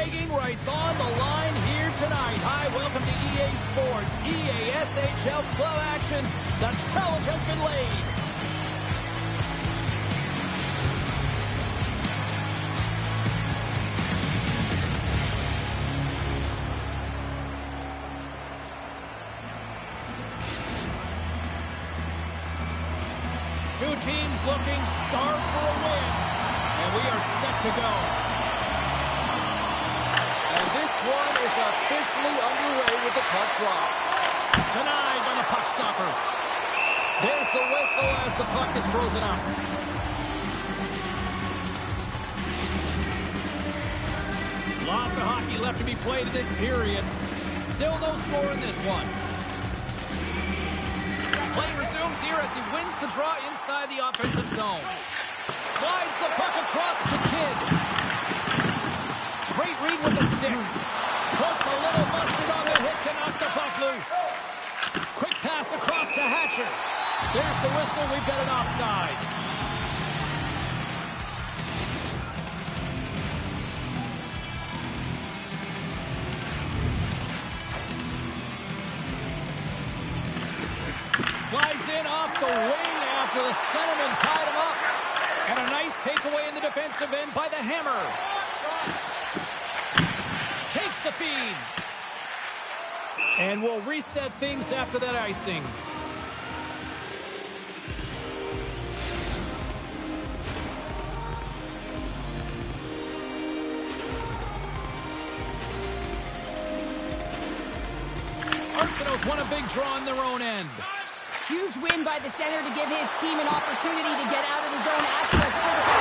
bragging rights on the line here tonight. Hi, welcome to EA Sports, EA SHL Club action. The challenge has been laid. Two teams looking starved for a win, and we are set to go. And this one is officially underway with the puck drop. Denied by the puck stopper. There's the whistle as the puck is frozen up. Lots of hockey left to be played in this period. Still no score in this one. Play resumes here as he wins the draw inside the offensive zone. Slides the puck across to Kidd. Great read with the stick. Puts a little mustard on the hit to knock the puck loose. Quick pass across to Hatcher. There's the whistle. We've got an offside. Slides in off the wing after the centerman tied him up. And a nice takeaway in the defensive end by the Hammer. Takes the feed. And we'll reset things after that icing. Arsenal's won a big draw on their own end. Huge win by the center to give his team an opportunity to get out of the zone after a critical.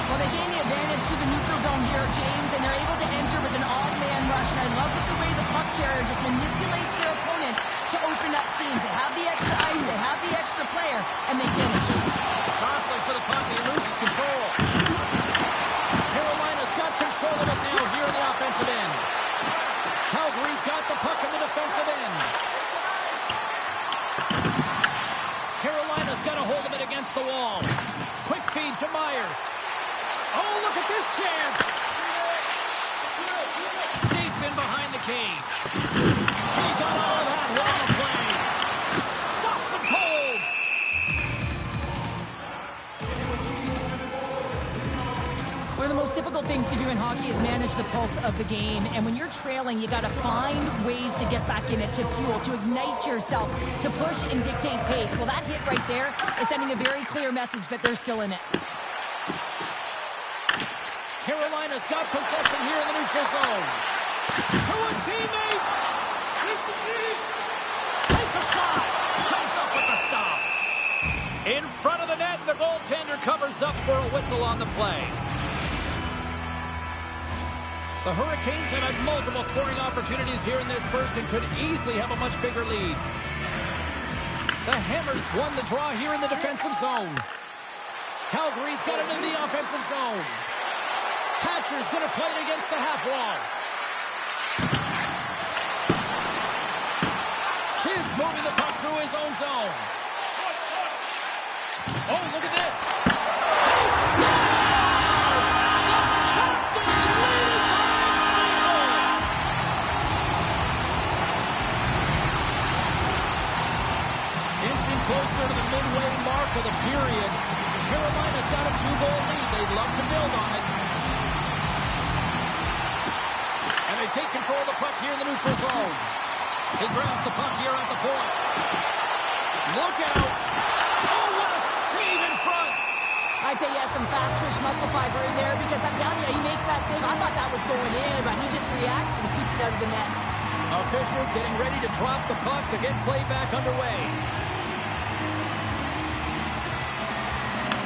Well, they gain the advantage through the neutral zone here, James, and they're able to enter with an odd man rush. And I love the way the puck carrier just manipulates their opponent to open up seams. They have the extra ice, they have the extra player, and they finish. Jostling for the puck, he loses control. Carolina's got control of it now here in the offensive end. Calgary's got the puck in the defensive end. Carolina's got a hold of it against the wall. Quick feed to Myers. Oh, look at this chance. Skates in behind the cage. He got all of that hit on the play. Stops him cold. One of the most difficult things to do in hockey is manage the pulse of the game. And when you're trailing, you got to find ways to get back in it, to fuel, to ignite yourself, to push and dictate pace. Well, that hit right there is sending a very clear message that they're still in it. Carolina's got possession here in the neutral zone. To his teammate. Takes a shot. Comes up with the stop. In front of the net, the goaltender covers up for a whistle on the play. The Hurricanes have had multiple scoring opportunities here in this first and could easily have a much bigger lead. The Hammers won the draw here in the defensive zone. Calgary's got it in the offensive zone. Hatcher's going to play it against the half wall. Kidd's moving the puck through his own zone. Oh, look at this. He scores! The captain leading by single! Inching closer to the midway mark of the period. Carolina's got a 2-goal lead. They'd love to build on it. And they take control of the puck here in the neutral zone. He grabs the puck here at the point. Look out! Oh, what a save in front! I'd say, yeah, some fast twitch muscle fiber in there because I'm telling you, he makes that save. I thought that was going in, but he just reacts and keeps it out of the net. Officials getting ready to drop the puck to get play back underway.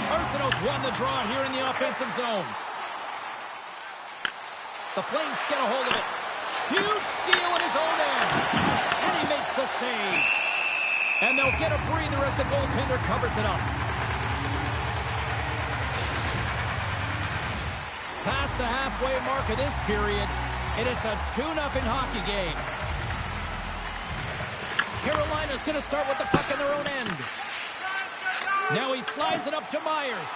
Arsenal's won the draw here in the offensive zone. The Flames get a hold of it. Huge steal in his own end. And he makes the save. And they'll get a breather as the goaltender covers it up. Past the halfway mark of this period, and it's a 2-0 hockey game. Carolina's going to start with the puck in their own end. Now he slides it up to Myers.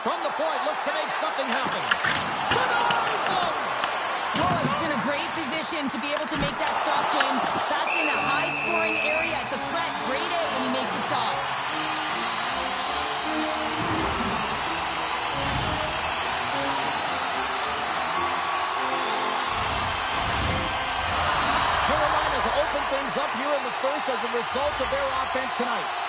From the point, looks to make something happen. Denies him! He's in a great position to be able to make that stop, James. That's in a high-scoring area. It's a threat. Grade A, and he makes the stop. Carolina's opened things up here in the first as a result of their offense tonight.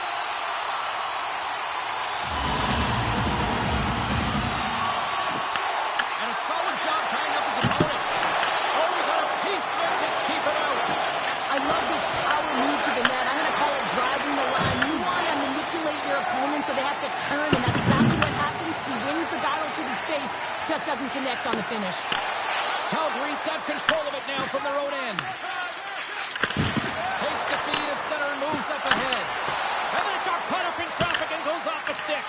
So they have to turn, and that's exactly what happens. He wins the battle to the space, just doesn't connect on the finish. Calgary's got control of it now from their own end. Takes the feed at center and moves up ahead. And then it got caught up in traffic and goes off the stick.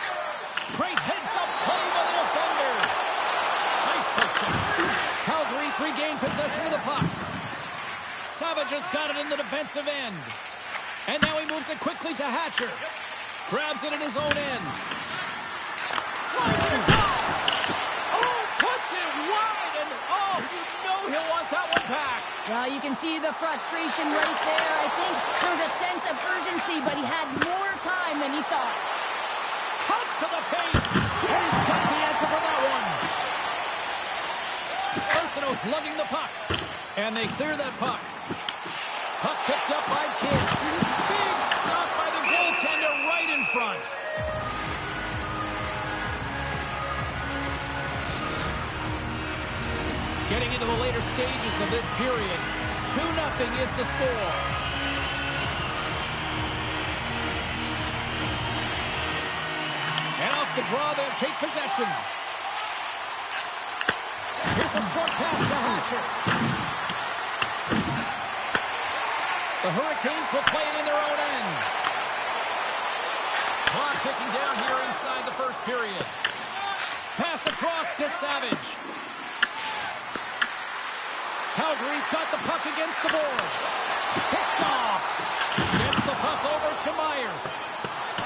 Great heads-up play by the defender. Nice poke check. Calgary's regained possession of the puck. Savage has got it in the defensive end. And now he moves it quickly to Hatcher. Grabs it in his own end. Slides it across. Oh, puts it wide. And, oh, you know he'll want that one back. Well, you can see the frustration right there. I think there was a sense of urgency, but he had more time than he thought. Cuts to the paint. And he's got the answer for that one. Arsenault's lugging the puck. And they clear that puck. Puck picked up by Kidd. Big stop by the goaltender right in front. Getting into the later stages of this period, 2-0 is the score. And off the draw, they'll take possession. Here's a short pass to Hatcher. The Hurricanes will play it in their own end. Clock ticking down here inside the first period. Pass across to Savage. Calgary's got the puck against the boards. Picked off. Gets the puck over to Myers.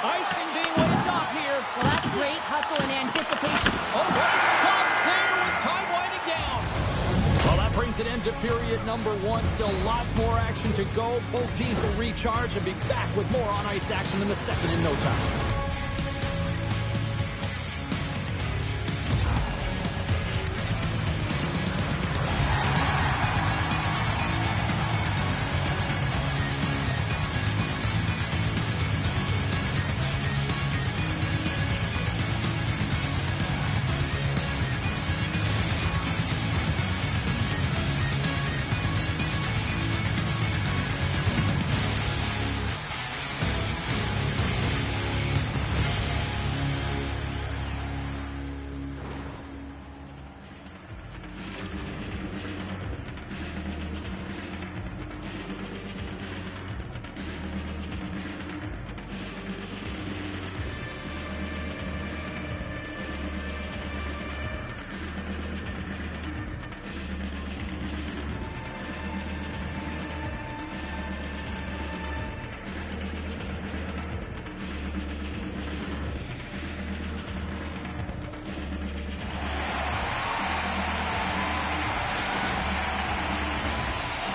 Icing being waved off here. Well, that's great hustle and anticipation. Oh, what a stop there with time winding down. Well, that brings an end to period number one. Still lots more action to go. Both teams will recharge and be back with more on-ice action in the second in no time.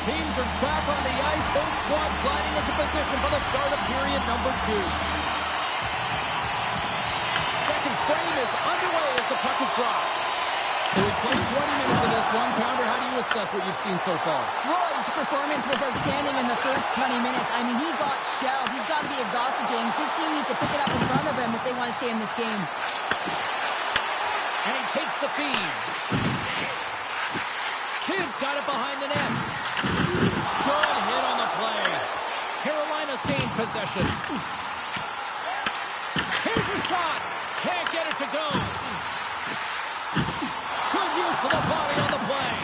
Teams are back on the ice. Both squads gliding into position for the start of period number two. Second frame is underway as the puck is dropped. So we played 20 minutes of this one. Pounder, how do you assess what you've seen so far? Roy's performance was outstanding in the first 20 minutes. I mean, he got shelled. He's got to be exhausted, James. His team needs to pick it up in front of him if they want to stay in this game. And he takes the feed. Kidd's got it behind the net. Good hit on the play. Carolina's gained possession. Here's a shot. Can't get it to go. Good use of the body on the play.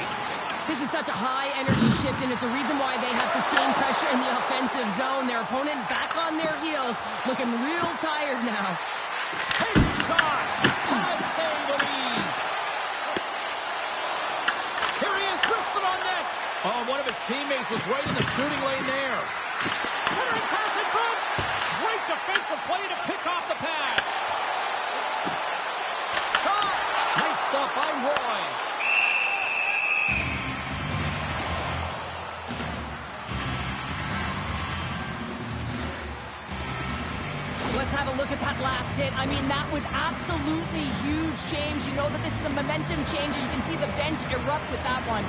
This is such a high-energy shift, and it's a reason why they have sustained pressure in the offensive zone. Their opponent back on their heels, looking real tired now. Here's a shot. High save with ease. Here he is, wristed on net. Oh, one of his teammates was right in the shooting lane there. Centering pass in front. Great defensive play to pick off the pass. Shot. Nice stop by Roy. Let's have a look at that last hit. I mean, that was absolutely huge, James. You know that this is a momentum changer. You can see the bench erupt with that one.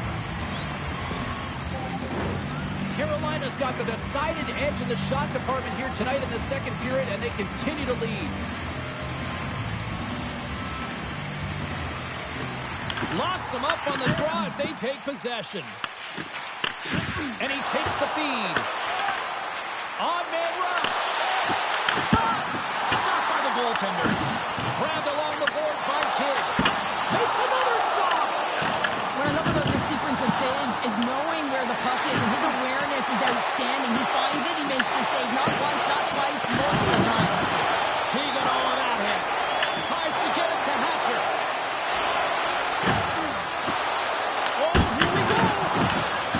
Carolina's got the decided edge in the shot department here tonight in the second period, and they continue to lead. Locks them up on the draw as they take possession. And he takes the feed. On-man rush. Stopped by the goaltender. Grabbed along the board by Kidd. Makes another stop. What I love about this sequence of saves is knowing where the puck is, and his awareness is outstanding. He finds it, he makes the save not once, not twice, multiple times. He got all of that hit. Tries to get it to Hatcher. Oh, here we go.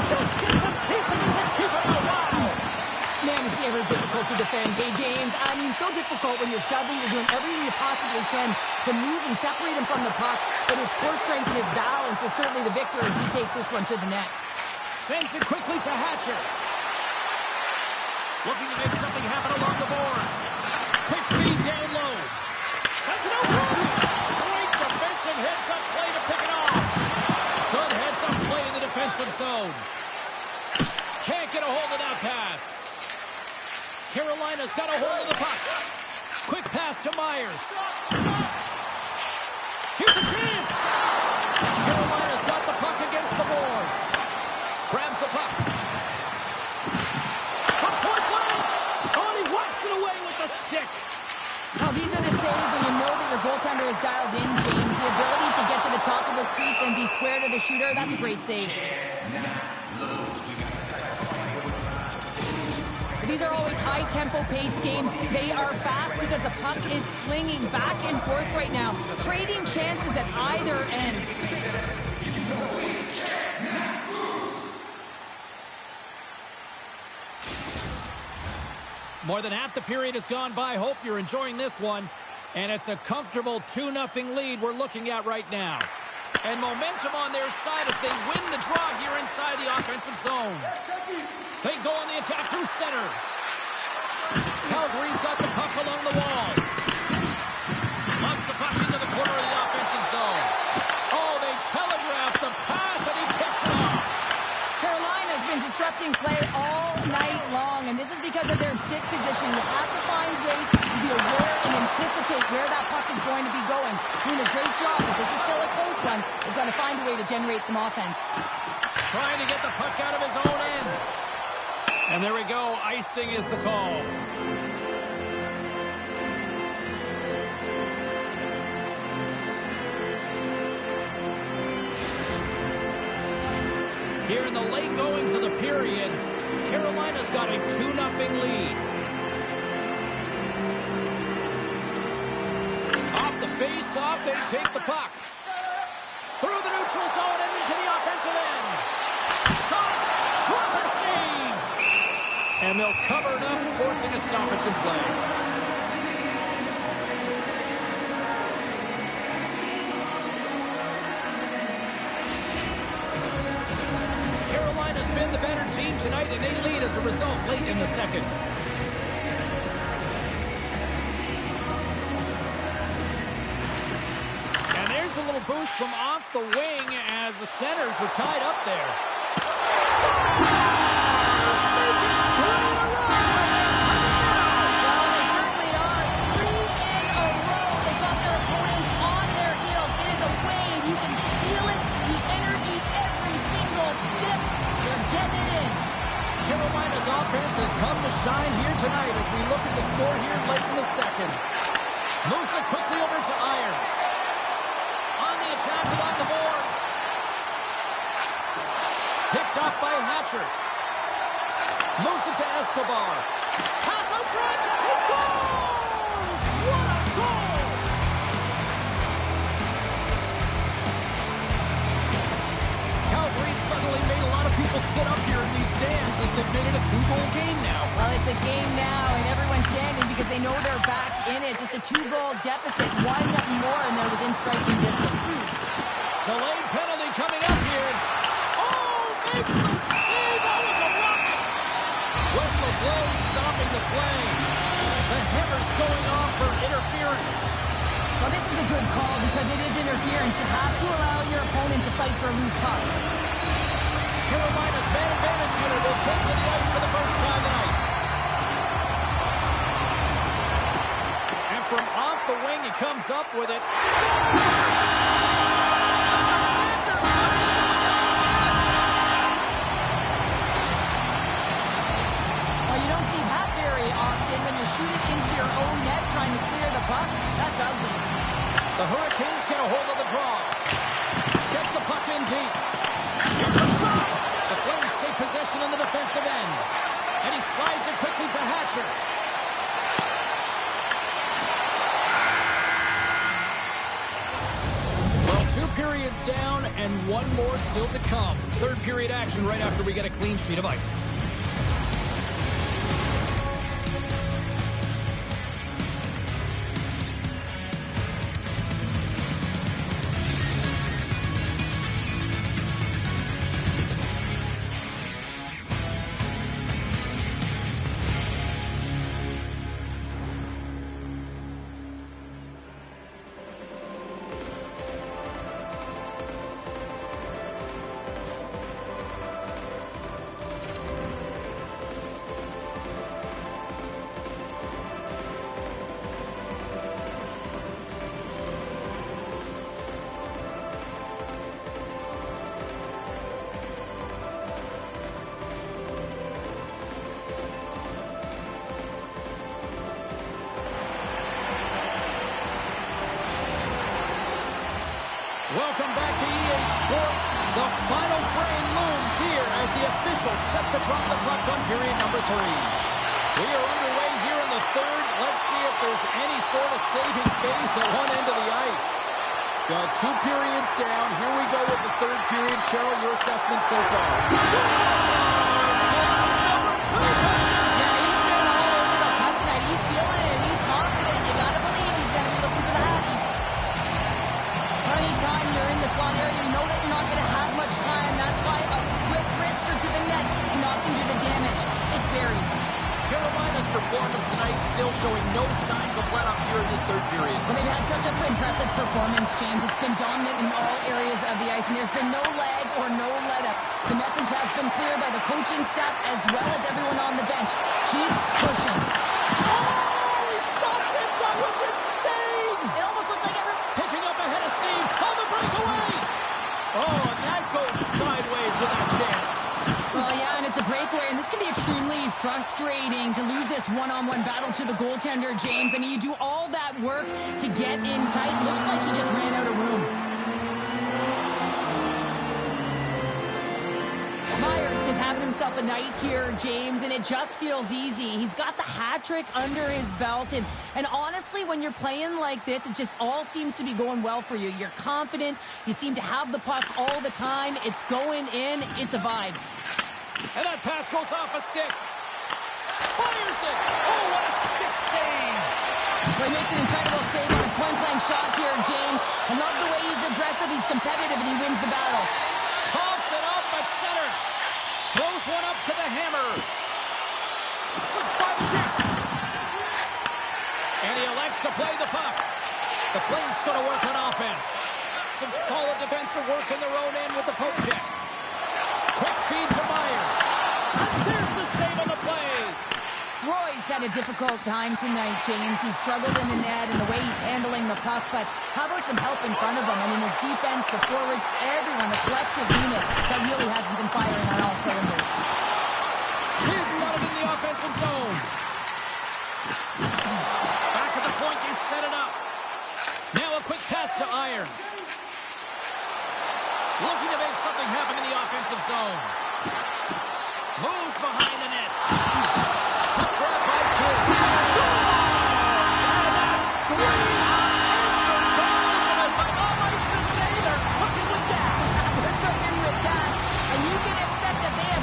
Just gets a piece of it to keep it out. Wow. Man, is he ever difficult to defend. Hey, James, I mean, so difficult when you're shoving, you're doing everything you possibly can to move and separate him from the puck, but his core strength and his balance is certainly the victor as he takes this one to the net. Sends it quickly to Hatcher. Looking to make something happen along the boards. Quick feed down low. Sends it over. Great defensive heads-up play to pick it off. Good heads-up play in the defensive zone. Can't get a hold of that pass. Carolina's got a hold of the puck. Quick pass to Myers. Here's a chance. Carolina's got the puck against the boards. Grabs the puck. From point blank. Oh, he whacks it away with the stick. Now, these are the saves when you know that your goaltender is dialed in, James. The ability to get to the top of the crease and be square to the shooter, that's a great save. These are always high-tempo pace games. They are fast because the puck is slinging back and forth right now, trading chances at either end. More than half the period has gone by. Hope you're enjoying this one. And it's a comfortable 2-0 lead we're looking at right now. And momentum on their side as they win the draw here inside the offensive zone. They go on the attack through center. Calgary's got the puck along the wall. Loves the puck into the corner of the offensive zone. Oh, they telegraph the pass and he picks it off. Carolina's been disrupting play all night long, and this is because of their stick position. You have to find ways to be aware and anticipate where that puck is going to be going. Doing a great job, but this is still a close one. They've got to find a way to generate some offense. Trying to get the puck out of his own end. And there we go. Icing is the call. Here in the late goings of the period, Carolina's got a 2-0 lead. Off the face-off, they take the puck. Through the neutral zone and into the offensive end. Shot! Trapper save! And they'll cover it up, forcing a stoppage in play. Carolina's been the better team tonight, and they lead as a result late in the second. And there's a little boost from off the wing as the centers were tied up there. Carolina's offense has come to shine here tonight as we look at the score here late in the second. Moves it quickly over to Irons. On the attack along the boards. Picked up by Hatcher. Moves it to Escobar. Pass out front. He scores! What a goal! Calgary suddenly made a lot of people people sit up here in these stands as they've made it a two-goal game now. Well, it's a game now, and everyone's standing because they know they're back in it. Just a 2-goal deficit, one more, and they're within striking distance. Delayed penalty coming up here. Oh, makes the save. That was a rocket. Whistle blows, stopping the play. The Hammers going off for interference. Well, this is a good call because it is interference. You have to allow your opponent to fight for a loose puck. Carolina's man advantage unit will take to the ice for the first time tonight. And from off the wing, he comes up with it. Well, you don't see that very often when you shoot it into your own net trying to clear the puck. That's ugly. The Hurricanes get a hold of the draw. Gets the puck in deep. Here's a shot. The Flames take possession on the defensive end. And he slides it quickly to Hatcher. Well, 2 periods down and 1 more still to come. Third period action right after we get a clean sheet of ice. Welcome back to EA Sports. The final frame looms here as the officials set to drop the puck on period number 3. We are underway here in the third. Let's see if there's any sort of saving face at one end of the ice. Got 2 periods down. Here we go with the third period. Cheryl, your assessment so far. Yeah, he's been all over the puck tonight. He's feeling it. He's confident. You gotta believe he's gonna be looking for the happy. Anytime you're in the slot area, you know that you're not going to have much time. That's why a quick wrister to the net can often do the damage. It's buried. Carolina's performance tonight still showing no signs of let up here in this third period. Well, they've had such an impressive performance, James. It's been dominant in all areas of the ice, and there's been no lag or no let up. The message has been clear by the coaching staff as well as everyone on the bench. Keep pushing. Oh, he stopped it. That was insane. It almost looked like Picking up ahead of steam. Oh, the breakaway. Oh, and that goes sideways with that chance. Well, yeah, and it's a breakaway, and this can be extremely frustrating to lose this one-on-one battle to the goaltender, James. I mean, you do all that work to get in tight. Looks like he just ran out of room. Myers is having himself a night here, James, and it just feels easy. He's got the hat trick under his belt, and honestly, when you're playing like this, it just all seems to be going well for you. You're confident. You seem to have the puck all the time. It's going in. It's a vibe. And that pass goes off a stick. Fires it. Oh, what a stick save. Well, he makes an incredible save on a point-blank shot here, James. I love the way he's aggressive, he's competitive, and he wins the battle. Toss it up at center. Throws one up to the Hammer. Slips by the check. And he elects to play the puck. The Flames going to work on offense. Some solid defensive work in their own end with the poke check. Quick feed to Myers. And there's the save on the play. Roy's had a difficult time tonight, James. He's struggled in the net and the way he's handling the puck, but how about some help in front of him? I mean, his defense, the forwards, everyone, the collective unit that really hasn't been firing on all cylinders. Kidd's got it in the offensive zone. Back at the point, they set it up. Now a quick pass to Irons. Looking to make something happen in the offensive zone. Moves behind the net. Puck grab by Kidd. Scores! And that's 3. Answer goes. And as my mom likes to say, they're cooking with gas. They're cooking with gas, and you can expect that they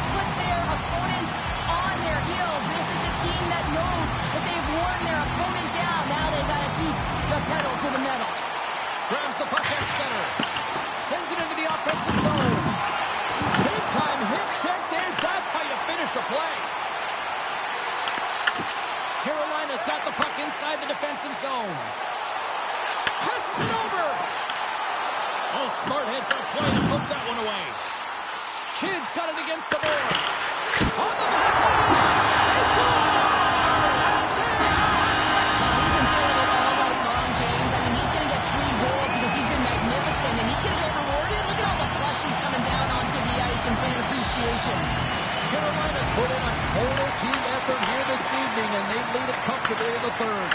got the puck inside the defensive zone. Passes it over. Oh, smart heads that play to poke that one away. Kidd's got it against the boards. On the backhand. They score! He's been throwing it all out long, James. I mean, he's going to get 3 goals because he's been magnificent, and he's going to get rewarded. Look at all the plushies coming down onto the ice in fan appreciation. Carolina's put in a total team effort here this evening, and they lead it comfortably in the third.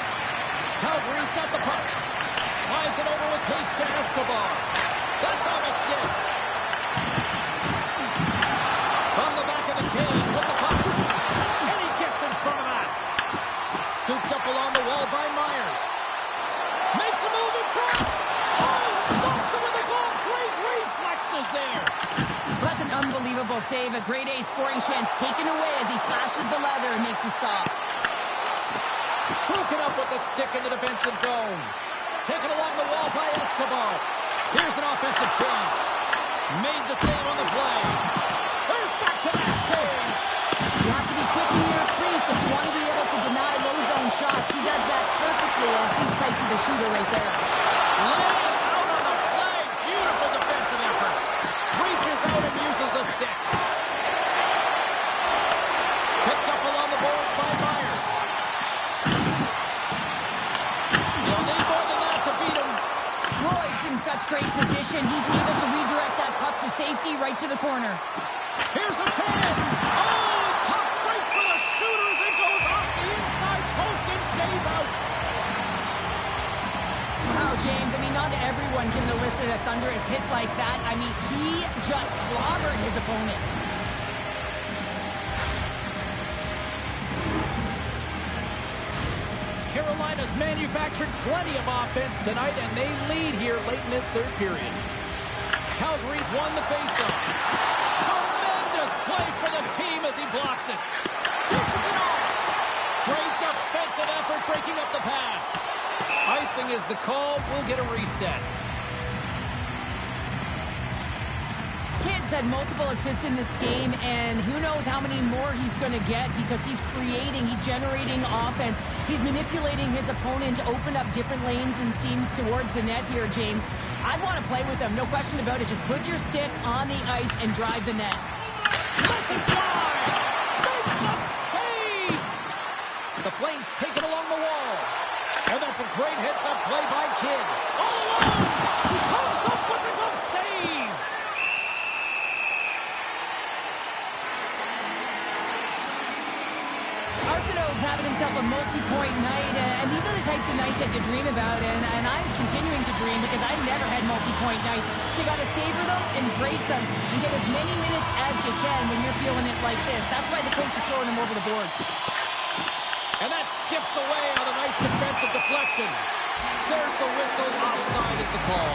Calgary's got the puck. Slides it over with pace to Escobar. That's on a stick. From the back of the cage with the puck. And he gets in front of that. Scooped up along the wall by Myers. Makes a move in front. Oh, stops him with the glove. Great reflexes there. That's an unbelievable save. A grade A scoring chance taken away as he flashes the leather and makes the stop. Broken up with the stick in the defensive zone. Taken along the wall by Escobar. Here's an offensive chance. Made the save on the play. There's back-to-back saves. You have to be quick in your crease if you want to be able to deny low zone shots. He does that perfectly as he's tight to the shooter right there. Laying out on the play. Beautiful defensive effort. Reaches out and uses the stick. Picked up along the boards by Myers. He'll need more than that to beat him. Roy's in such great position. He's able to redirect that puck to safety right to the corner. Here's a chance. Oh, tough break for the shooters. It goes off the inside post and stays out. Wow, James, I mean, not everyone can elicit a thunderous hit like that. I mean, he just clobbered his opponent. Carolina's manufactured plenty of offense tonight, and they lead here late in this third period. Calgary's won the faceoff. Tremendous play for the team as he blocks it. Pushes it off. Great defensive effort breaking up the pass. Icing is the call. We'll get a reset. Kidd's had multiple assists in this game, and who knows how many more he's going to get because he's generating offense. He's manipulating his opponent to open up different lanes and seams towards the net here, James. I'd want to play with him, no question about it. Just put your stick on the ice and drive the net. Lets it fly! Makes the save! The Flames take it along the wall. And that's a great heads-up play by Kidd. All alone! He comes up with the glove save! Arsenault's having himself a multi-point night, and these are the types of nights that you dream about, and I'm continuing to dream because I've never had multi-point nights. So you got to savor them, embrace them, and get as many minutes as you can when you're feeling it like this. That's why the coach is throwing them over the boards. And that skips away on a nice defensive deflection. There's the whistle. Offside is the call.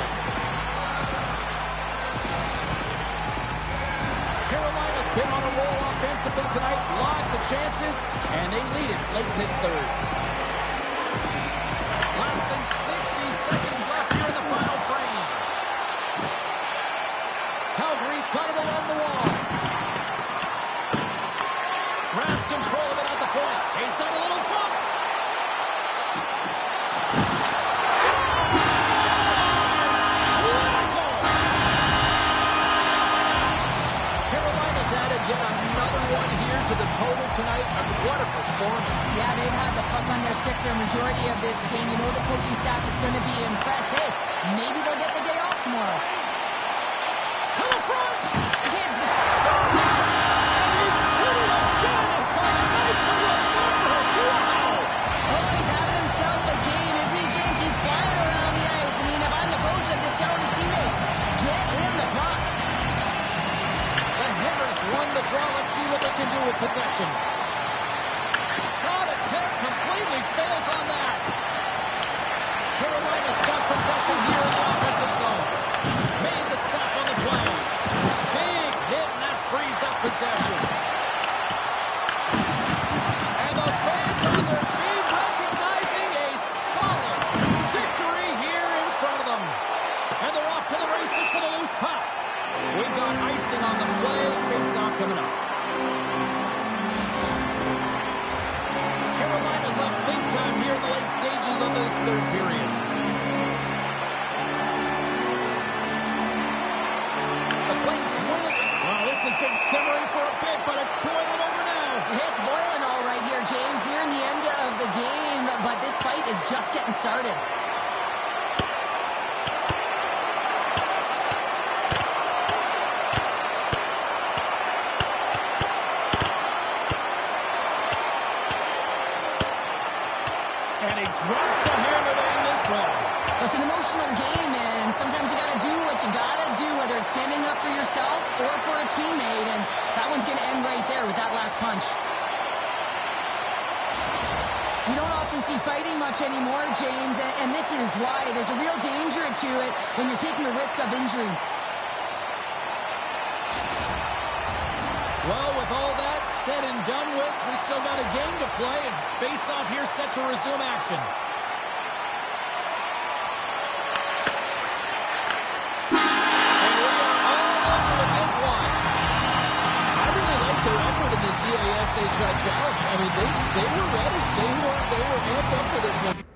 Carolina's been on a roll offensively tonight. Lots of chances, and they lead it late in this third. Less than 60 seconds left here in the final frame. Calgary's got it along the wall. Grabs control of it at the point. He's done a little jump. Carolina's added yet another one here to the total tonight. And what a performance. Yeah, they've had the puck on their stick for a majority of this game. You know the coaching staff is going to be impressed. Hey, maybe they'll get the day off tomorrow. To the front. Kids, he's having himself a game, isn't he, James? He's flying around the ice. I mean, if I'm the coach, I'm just telling his teammates, get him the puck. The Hammers won the draw. Let's see what they can do with possession. Shot attempt completely fails on that. Carolina's got possession here in the offensive zone. Made the stop on the play. Big hit, and that frees up possession. And the fans on their feet recognizing a solid victory here in front of them. And they're off to the races for the loose puck. We've got icing on the play. Face-off coming up. Carolina's up big time third period. The Flames win it. Well, this has been simmering for a bit, but it's boiling over now. It's boiling all right here, James. Nearing the end of the game, but this fight is just getting started. And he drops the hammer to end this one. It's an emotional game, and sometimes you got to do what you got to do, whether it's standing up for yourself or for a teammate, and that one's going to end right there with that last punch. You don't often see fighting much anymore, James, and this is why. There's a real danger to it when you're taking the risk of injury. Well, with all that said and done with, we still got a game to play, and face-off here set to resume action. And we are all over with this one. I really like their effort in this EASHL challenge. I mean, they were ready. They were amped up for this one.